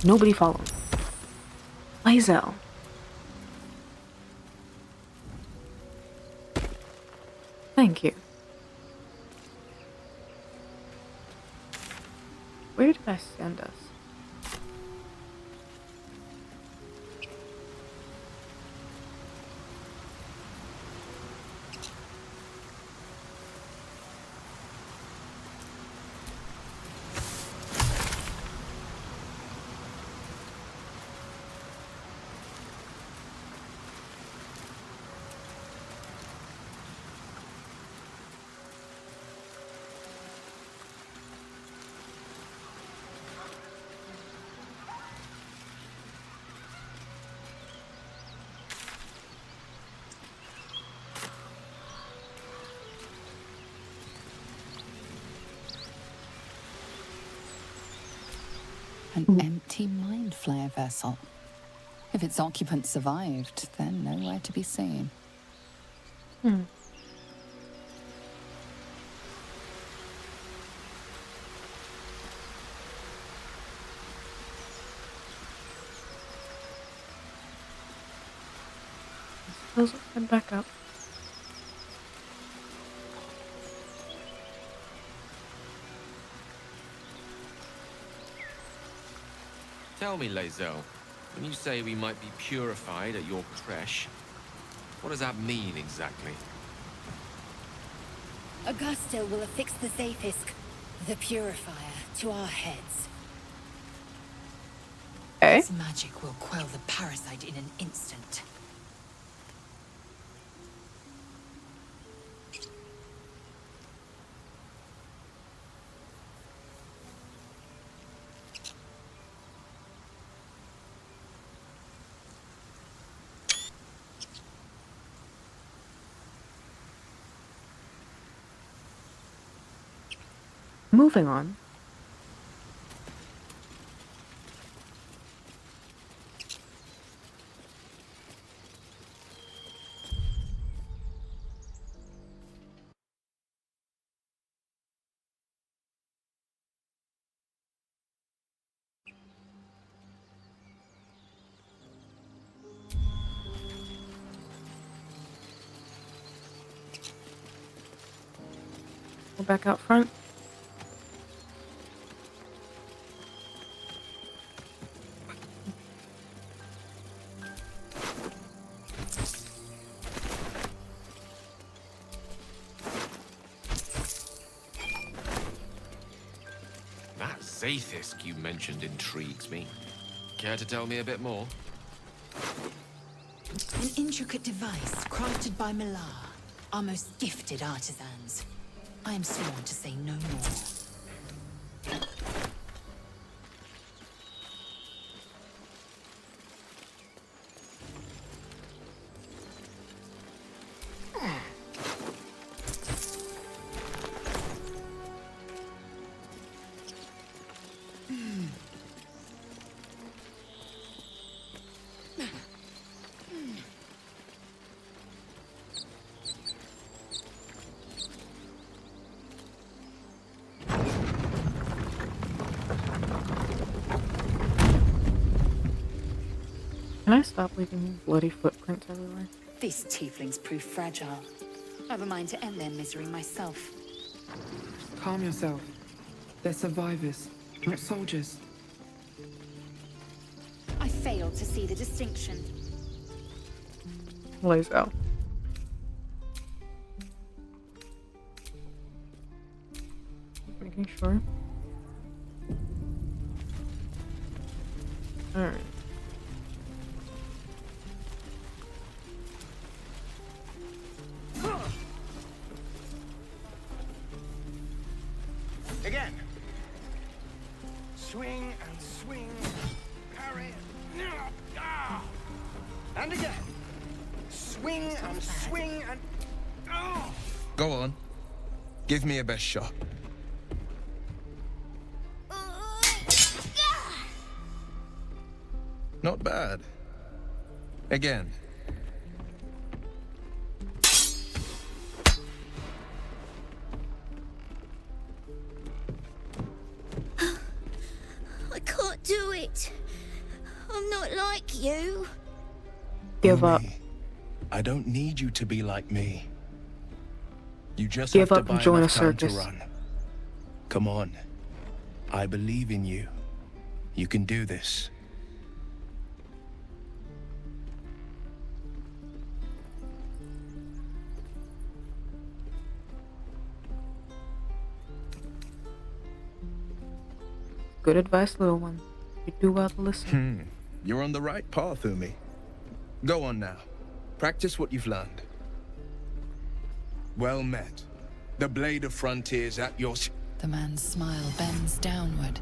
Nobody follow me. Lae'zel. Thank you. Where did I send us? An empty mind flayer vessel. If its occupant survived, then nowhere to be seen. Hmm. Let's head back up. Tell me, Lae'zel, when you say we might be purified at your creche, what does that mean exactly? Augustil will affix the Zafisk, the Purifier, to our heads. Okay. This magic will quell the parasite in an instant. Moving on. Go back out front. That Zaithisk you mentioned intrigues me. Care to tell me a bit more? An intricate device crafted by Malar, our most gifted artisans. I am sworn to say no more. Can I stop leaving bloody footprints everywhere? These tieflings prove fragile. I've a mind to end their misery myself. Calm yourself. They're survivors, not soldiers. I fail to see the distinction. Lays out. Making sure. Alright. Again. Swing and swing. Parry. Ah. And again. Swing and swing and... Oh. Go on. Give me your best shot. Not bad. Again. I can't do it. I'm not like you. Give up. I don't need you to be like me. You just Give have up to and buy join a enough time to circus. run. Come on. I believe in you. You can do this. Good advice, little one. You do well to listen. You're on the right path, Umi. Go on now. Practice what you've learned. Well met. The blade of frontiers at your... The man's smile bends downward,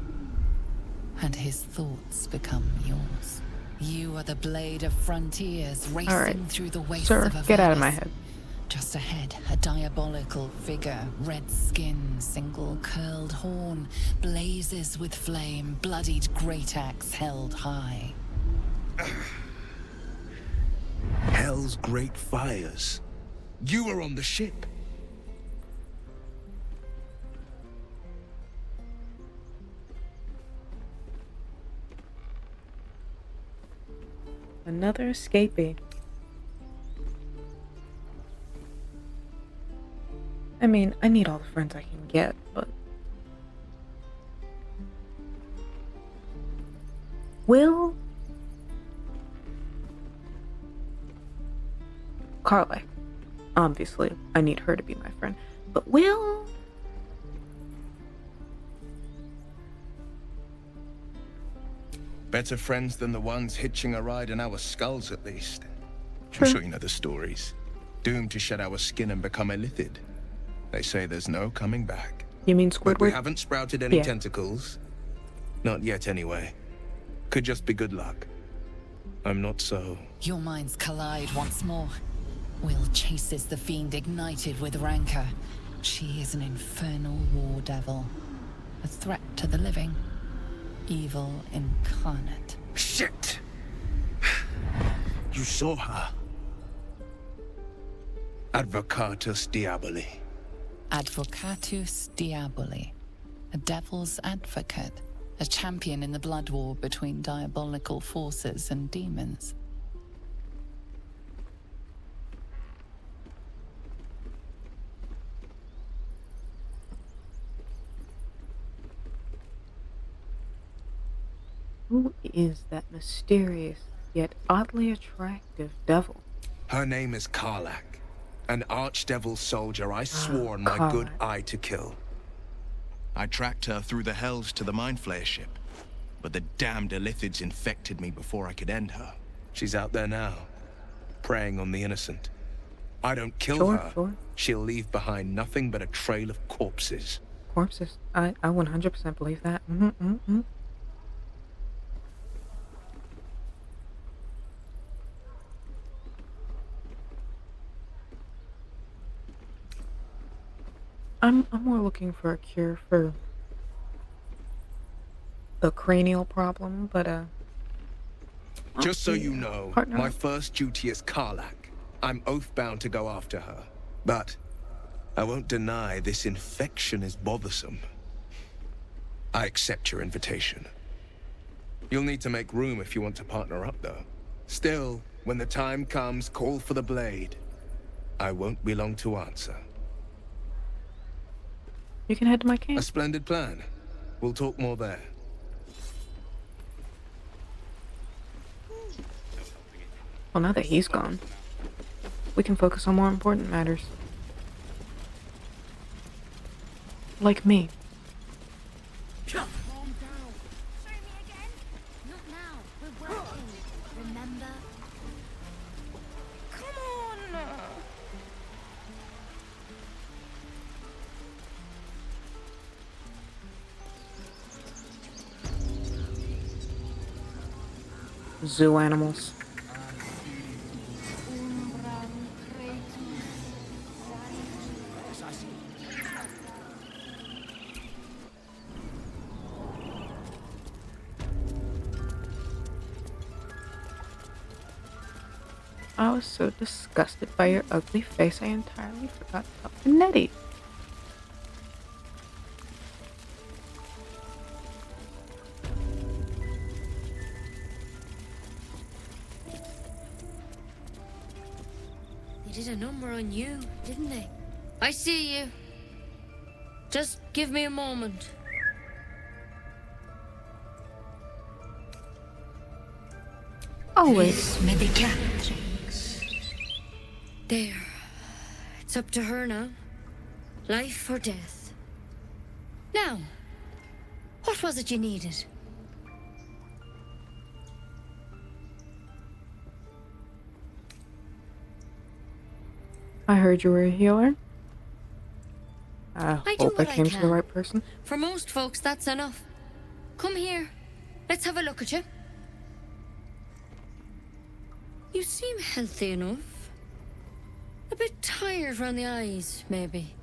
and his thoughts become yours. You are the blade of frontiers racing through the wastes Sir, of get out of my Avernus. head. Just ahead, a diabolical figure, red skin, single curled horn, blazes with flame, bloodied great axe held high. Hell's great fires. You were on the ship. Another escapee. I mean, I need all the friends I can get, but... Will... Karlach. Obviously, I need her to be my friend. But Will... Better friends than the ones hitching a ride in our skulls, at least. True. I'm sure you know the stories. Doomed to shed our skin and become illithid. They say there's no coming back. You mean But we Squidward? haven't sprouted any Yeah. tentacles. Not yet, anyway. Could just be good luck. I'm not so... Your minds collide once more. Will chases the fiend ignited with rancor. She is an infernal war devil. A threat to the living. Evil incarnate. Shit! You saw her. Advocatus Diaboli. Advocatus Diaboli. A devil's advocate. A champion in the blood war between diabolical forces and demons. Who is that mysterious, yet oddly attractive devil? Her name is Karlach. An archdevil soldier I swore on my good Karlach. eye to kill. I tracked her through the hells to the Mind Flayer ship. But the damned Illithids infected me before I could end her. She's out there now, preying on the innocent. I don't kill her. Sure. She'll leave behind nothing but a trail of corpses. Corpses. I 100% believe that. I'm more looking for a cure for the cranial problem, but Just so you know, partner my up. first duty is Karlach. I'm oath-bound to go after her. But I won't deny this infection is bothersome. I accept your invitation. You'll need to make room if you want to partner up, though. Still, when the time comes, call for the blade. I won't be long to answer. You can head to my camp. A splendid plan. We'll talk more there. Well, now that he's gone, we can focus on more important matters. Like me. Calm down. Show me again? Not now. We're working. Remember? Come on. Zoo animals. I was so disgusted by your ugly face, I entirely forgot to talk to Nettie. They did a number on you, didn't they? I see you. Just give me a moment. Always. There. It's up to her now. Life or death. Now, what was it you needed? I heard you were a healer. I do hope I what I came to the can. right person. For most folks, that's enough. Come here. Let's have a look at you. You seem healthy enough. A bit tired around the eyes, maybe.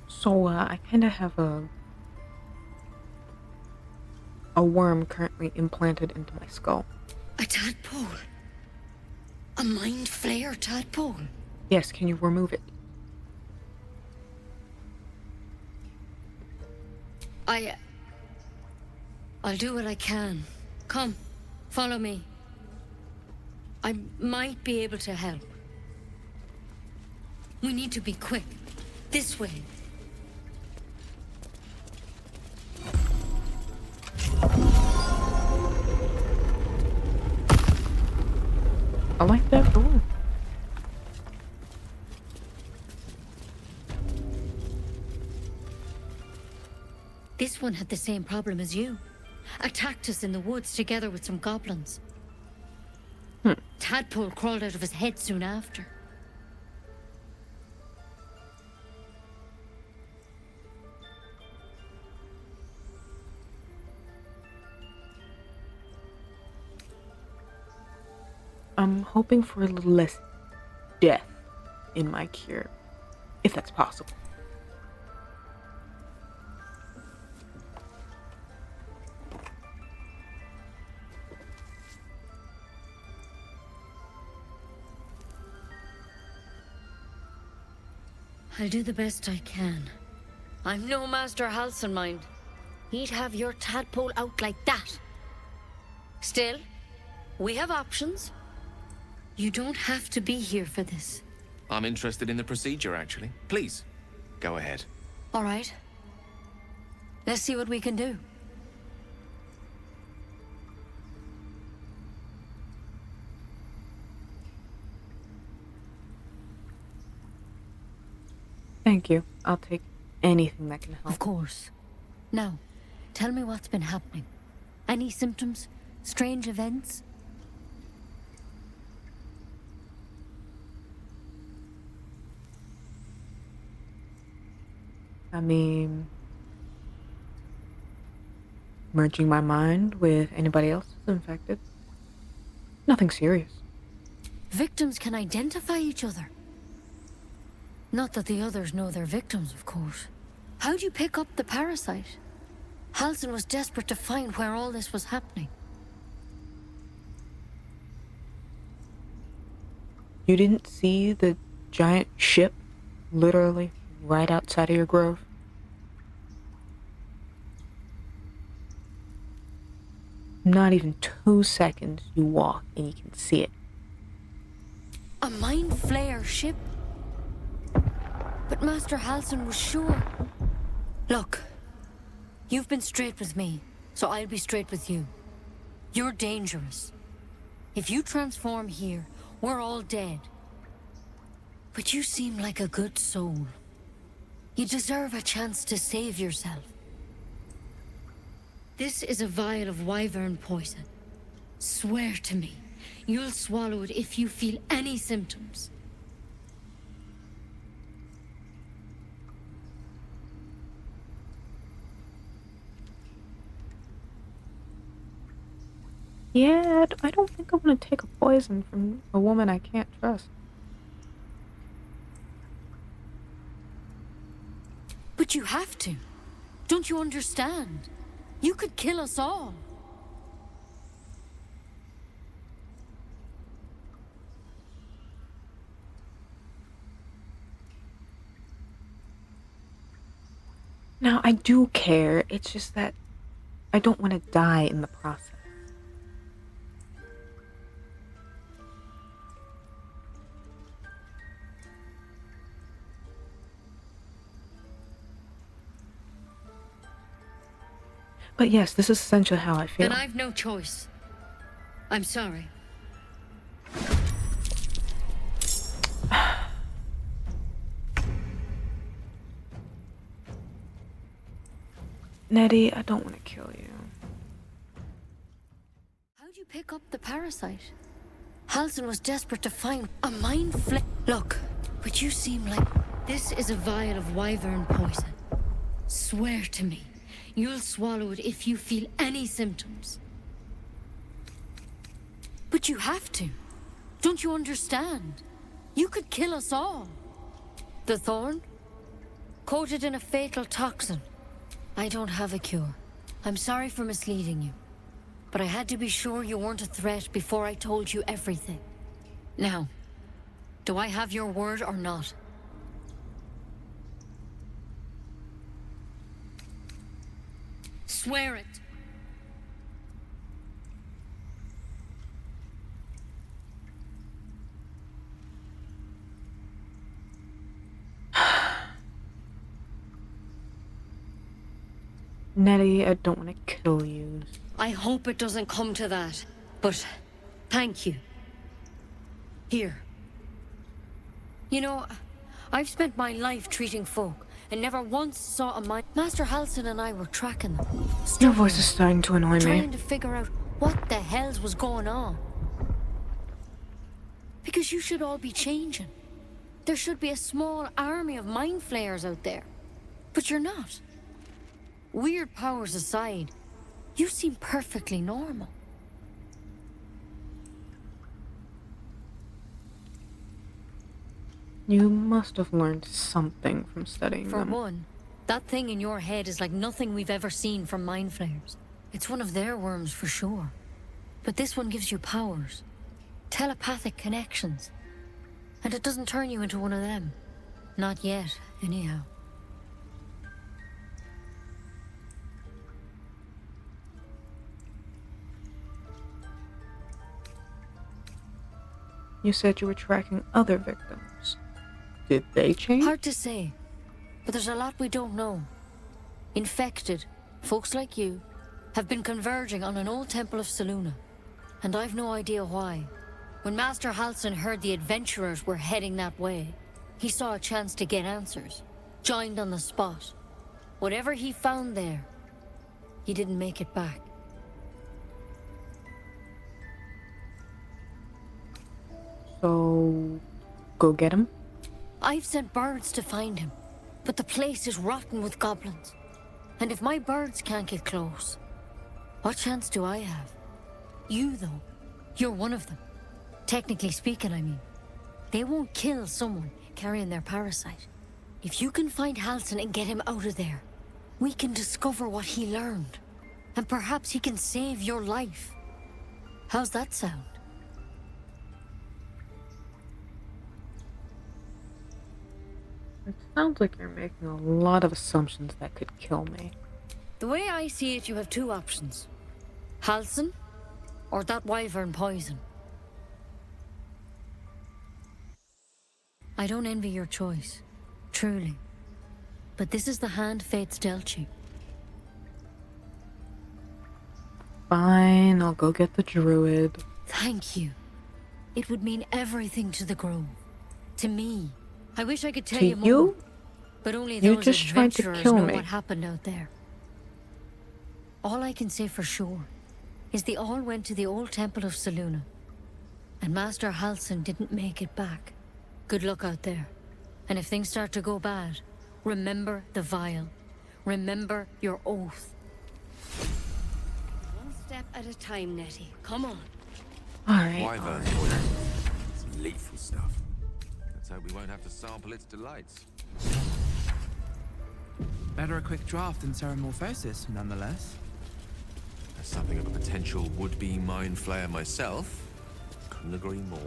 So, I kind of have a worm currently implanted into my skull. A tadpole? A mind flayer tadpole? Yes, can you remove it? I'll do what I can. Come, follow me. I might be able to help. We need to be quick. This way. I like that door. This one had the same problem as you. Attacked us in the woods together with some goblins. Tadpole crawled out of his head soon after. I'm hoping for a little less death in my cure, if that's possible. I'll do the best I can. I'm no Master Halsenmind. He'd have your tadpole out like that. Still, we have options. You don't have to be here for this. I'm interested in the procedure, actually. Please, go ahead. All right. Let's see what we can do. Thank you. I'll take anything that can help. Of course. Now, tell me what's been happening. Any symptoms? Strange events? I mean, merging my mind with anybody else who's infected. Nothing serious. Victims can identify each other. Not that the others know they're victims, of course. How'd you pick up the parasite? Halsin was desperate to find where all this was happening. You didn't see the giant ship literally right outside of your grove? Not even 2 seconds you walk and you can see it. A mind flayer ship? But Master Halsin was sure. Look, you've been straight with me, so I'll be straight with you. You're dangerous. If you transform here, we're all dead. But you seem like a good soul. You deserve a chance to save yourself. This is a vial of wyvern poison. Swear to me, you'll swallow it if you feel any symptoms. Yeah, I don't think I want to take a poison from a woman I can't trust. But you have to. Don't you understand? You could kill us all. Now, I do care. It's just that I don't want to die in the process. But yes, this is essentially how I feel. Then I've no choice. I'm sorry. Nettie, I don't want to kill you. How'd you pick up the parasite? Halsin was desperate to find a mind flip. Look, but you seem like... This is a vial of wyvern poison. Swear to me, you'll swallow it if you feel any symptoms. But you have to. Don't you understand? You could kill us all. The thorn? Coated in a fatal toxin. I don't have a cure. I'm sorry for misleading you. But I had to be sure you weren't a threat before I told you everything. Now, do I have your word or not? Swear it. Nettie, I don't want to kill you. I hope it doesn't come to that, but thank you. Here. You know, I've spent my life treating folk and never once saw a mind. Master Halsin and I were tracking them. Your voice is starting to annoy me. Trying to figure out what the hells was going on. Because you should all be changing. There should be a small army of mind flayers out there. But you're not. Weird powers aside, you seem perfectly normal. You must have learned something from studying For them. one, that thing in your head is like nothing we've ever seen from mind flayers. It's one of their worms for sure. But this one gives you powers. Telepathic connections. And it doesn't turn you into one of them. Not yet, anyhow. You said you were tracking other victims. Did they change? Hard to say, but there's a lot we don't know. Infected, folks like you, have been converging on an old temple of Selûne, and I've no idea why. When Master Halsin heard the adventurers were heading that way, he saw a chance to get answers. joined on the spot. Whatever he found there, he didn't make it back. So, go get him? I've sent birds to find him, but the place is rotten with goblins. And if my birds can't get close, what chance do I have? You, though, you're one of them. Technically speaking, I mean. They won't kill someone carrying their parasite. If you can find Halsin and get him out of there, we can discover what he learned. And perhaps he can save your life. How's that sound? It sounds like you're making a lot of assumptions that could kill me. The way I see it, you have two options. Halsin, or that wyvern poison. I don't envy your choice, truly. But this is the hand fate's dealt you. Fine, I'll go get the druid. Thank you. It would mean everything to the grove. To me. I wish I could tell To you more. you? But only You those just tried to adventurers kill know me. what happened out there. All I can say for sure is they all went to the old temple of Selûne. And Master Halsin didn't make it back. Good luck out there. And if things start to go bad, remember the vial. Remember your oath. One step at a time, Nettie. Come on. Alright. Wyvern poison. Some lethal stuff. Let's hope we won't have to sample its delights. Better a quick draft than Ceramorphosis, nonetheless. As something of a potential would-be mind flayer myself, couldn't agree more.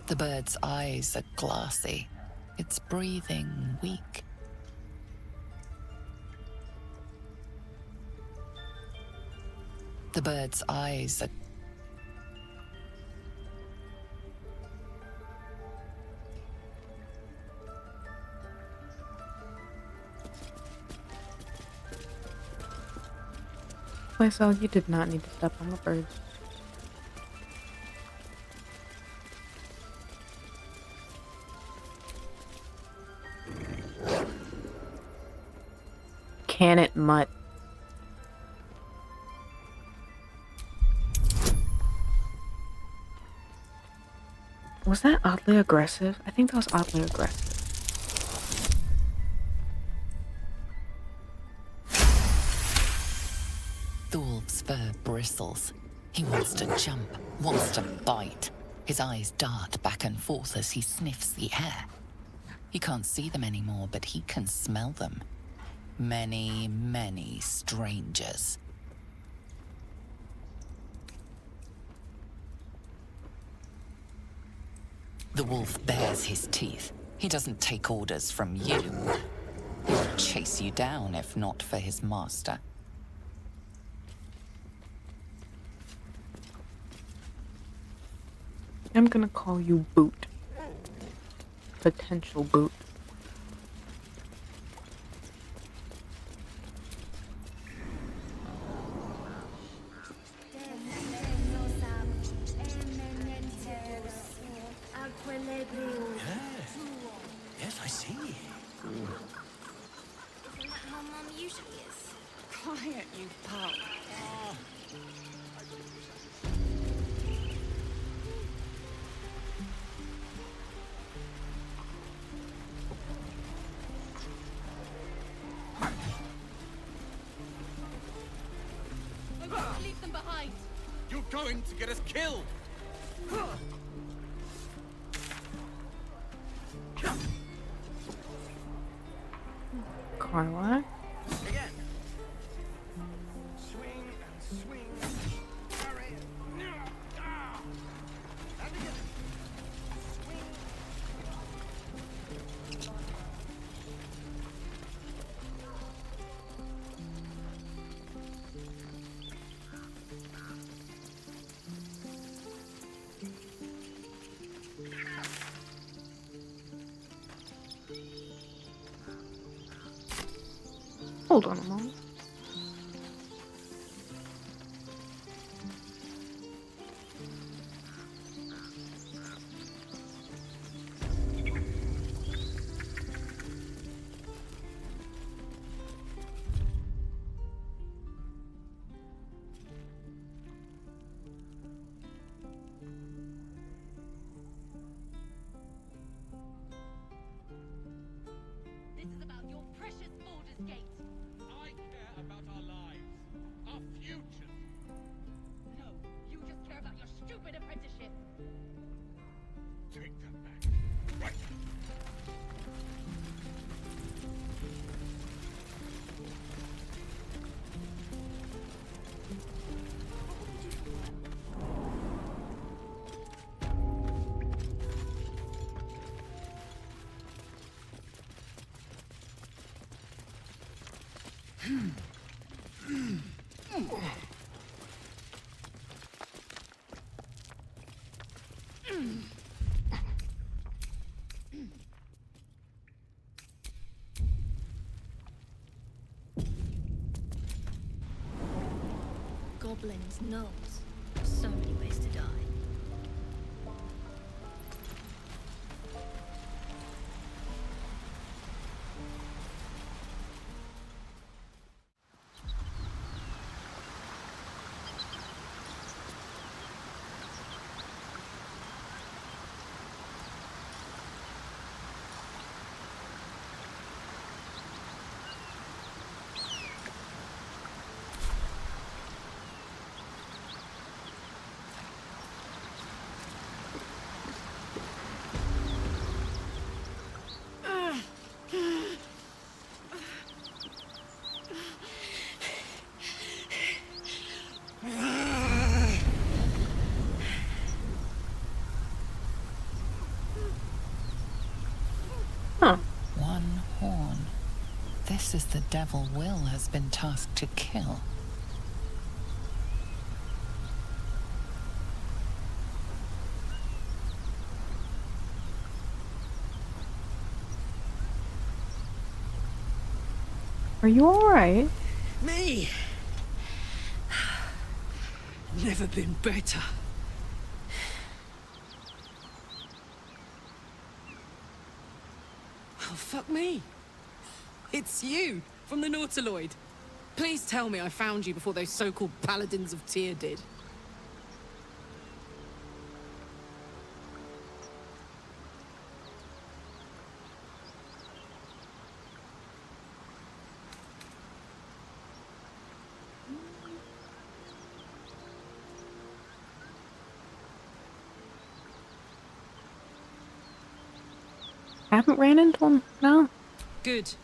The bird's eyes are glassy. Its breathing weak. The bird's eyes are... Myself, you did not need to step on the birds. Can it, mutt? Was that oddly aggressive? I think that was oddly aggressive. The wolf's fur bristles. He wants to jump, wants to bite. His eyes dart back and forth as he sniffs the air. He can't see them anymore, but he can smell them. Many, many strangers. The wolf bares his teeth. He doesn't take orders from you. He would chase you down if not for his master. I'm gonna call you Boot. Potential Boot. Yes, I see. Isn't that how Mum usually is? Quiet, you pal. Leave them behind. You're going to get us killed. Karlach? Again. Swing and swing. Hurry. And again. Swing. Hold on a moment. Goblins knows. So many ways to die. One horn. This is the devil Will has been tasked to kill. Are you alright? Me? Never been better. Oh, fuck me. It's you, from the Nautiloid. Please tell me I found you before those so-called Paladins of Tyr did. Haven't ran into him? No? Good.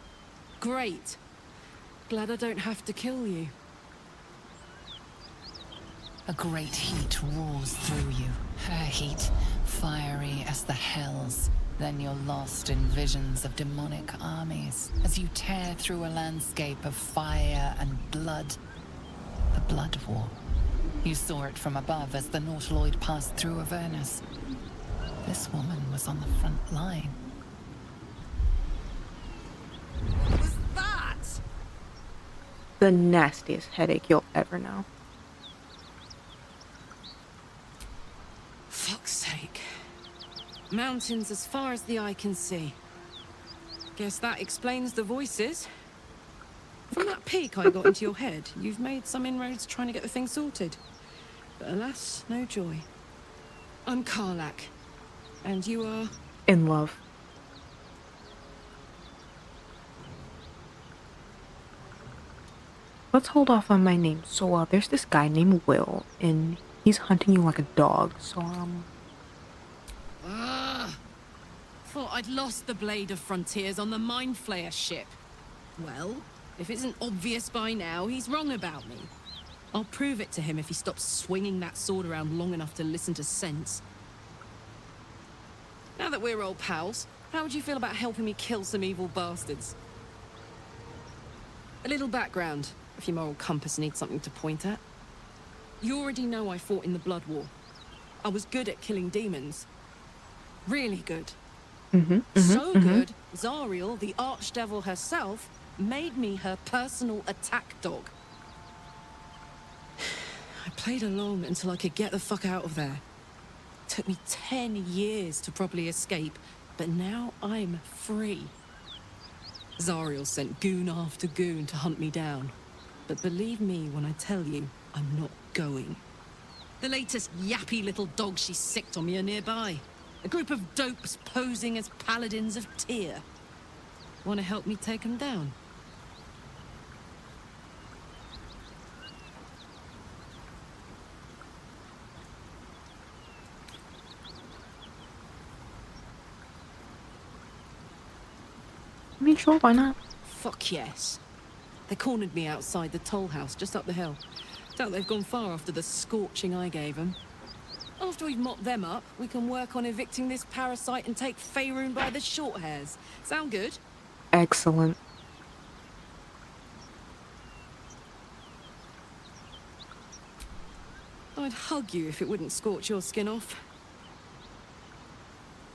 Great. Glad I don't have to kill you. A great heat roars through you. Her heat, fiery as the hells. Then you're lost in visions of demonic armies as you tear through a landscape of fire and blood. The Blood War. You saw it from above as the Nautiloid passed through Avernus. This woman was on the front line. What was that? The nastiest headache you'll ever know. Fuck's sake. Mountains as far as the eye can see. Guess that explains the voices. From that peek I got into your head, you've made some inroads trying to get the thing sorted. But alas, no joy. I'm Karlach. And you are? In love. Let's hold off on my name. So, there's this guy named Will, and he's hunting you like a dog, so, Thought I'd lost the Blade of Frontiers on the Mind Flayer ship. Well, if it isn't obvious by now, he's wrong about me. I'll prove it to him if he stops swinging that sword around long enough to listen to sense. Now that we're old pals, how would you feel about helping me kill some evil bastards? A little background, if your moral compass needs something to point at. You already know I fought in the Blood War. I was good at killing demons. Really good. So good, Zariel, the archdevil herself, made me her personal attack dog. I played along until I could get the fuck out of there. Took me 10 years to properly escape, but now I'm free. Zariel sent goon after goon to hunt me down. But believe me when I tell you, I'm not going. The latest yappy little dogs she sicked on me are nearby. A group of dopes posing as Paladins of Tyr. Want to help me take them down? I mean, sure, why not? Fuck yes. They cornered me outside the toll house just up the hill. Doubt they've gone far after the scorching I gave them. After we've mopped them up, we can work on evicting this parasite and take Faerun by the short hairs. Sound good? Excellent. I'd hug you if it wouldn't scorch your skin off.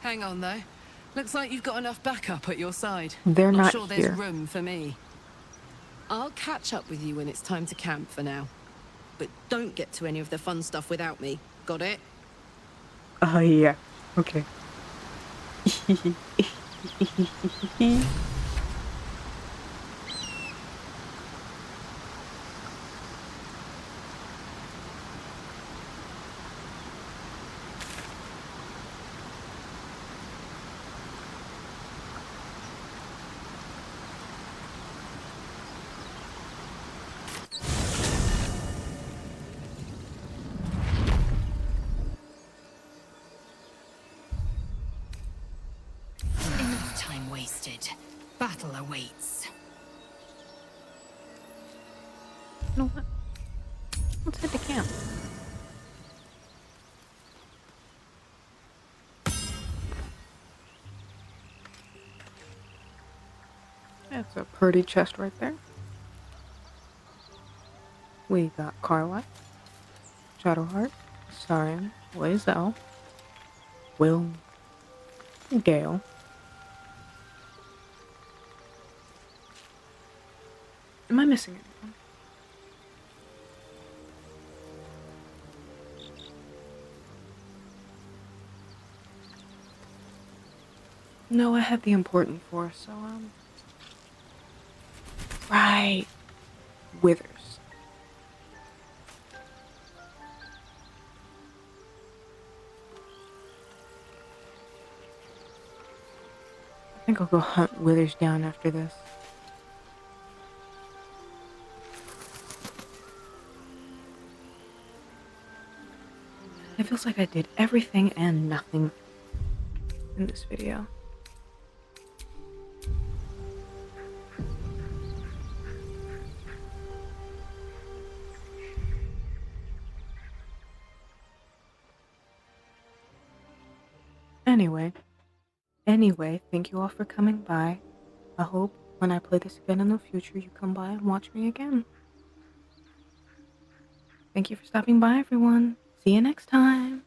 Hang on, though. Looks like you've got enough backup at your side. They're not sure here. There's room for me. I'll catch up with you when it's time to camp for now. But don't get to any of the fun stuff without me. Got it? Yeah. Okay. Enough time wasted. Battle awaits. You know what? Let's head to camp. That's a pretty chest right there. We got Karlach, Shadowheart, Siren, Lae'zel, Will, Gale. Am I missing anything? No, I had the important four, so, right. Withers. I think I'll go hunt Withers down after this. It feels like I did everything and nothing in this video. Anyway, thank you all for coming by. I hope when I play this again in the future, you come by and watch me again. Thank you for stopping by, everyone. See you next time.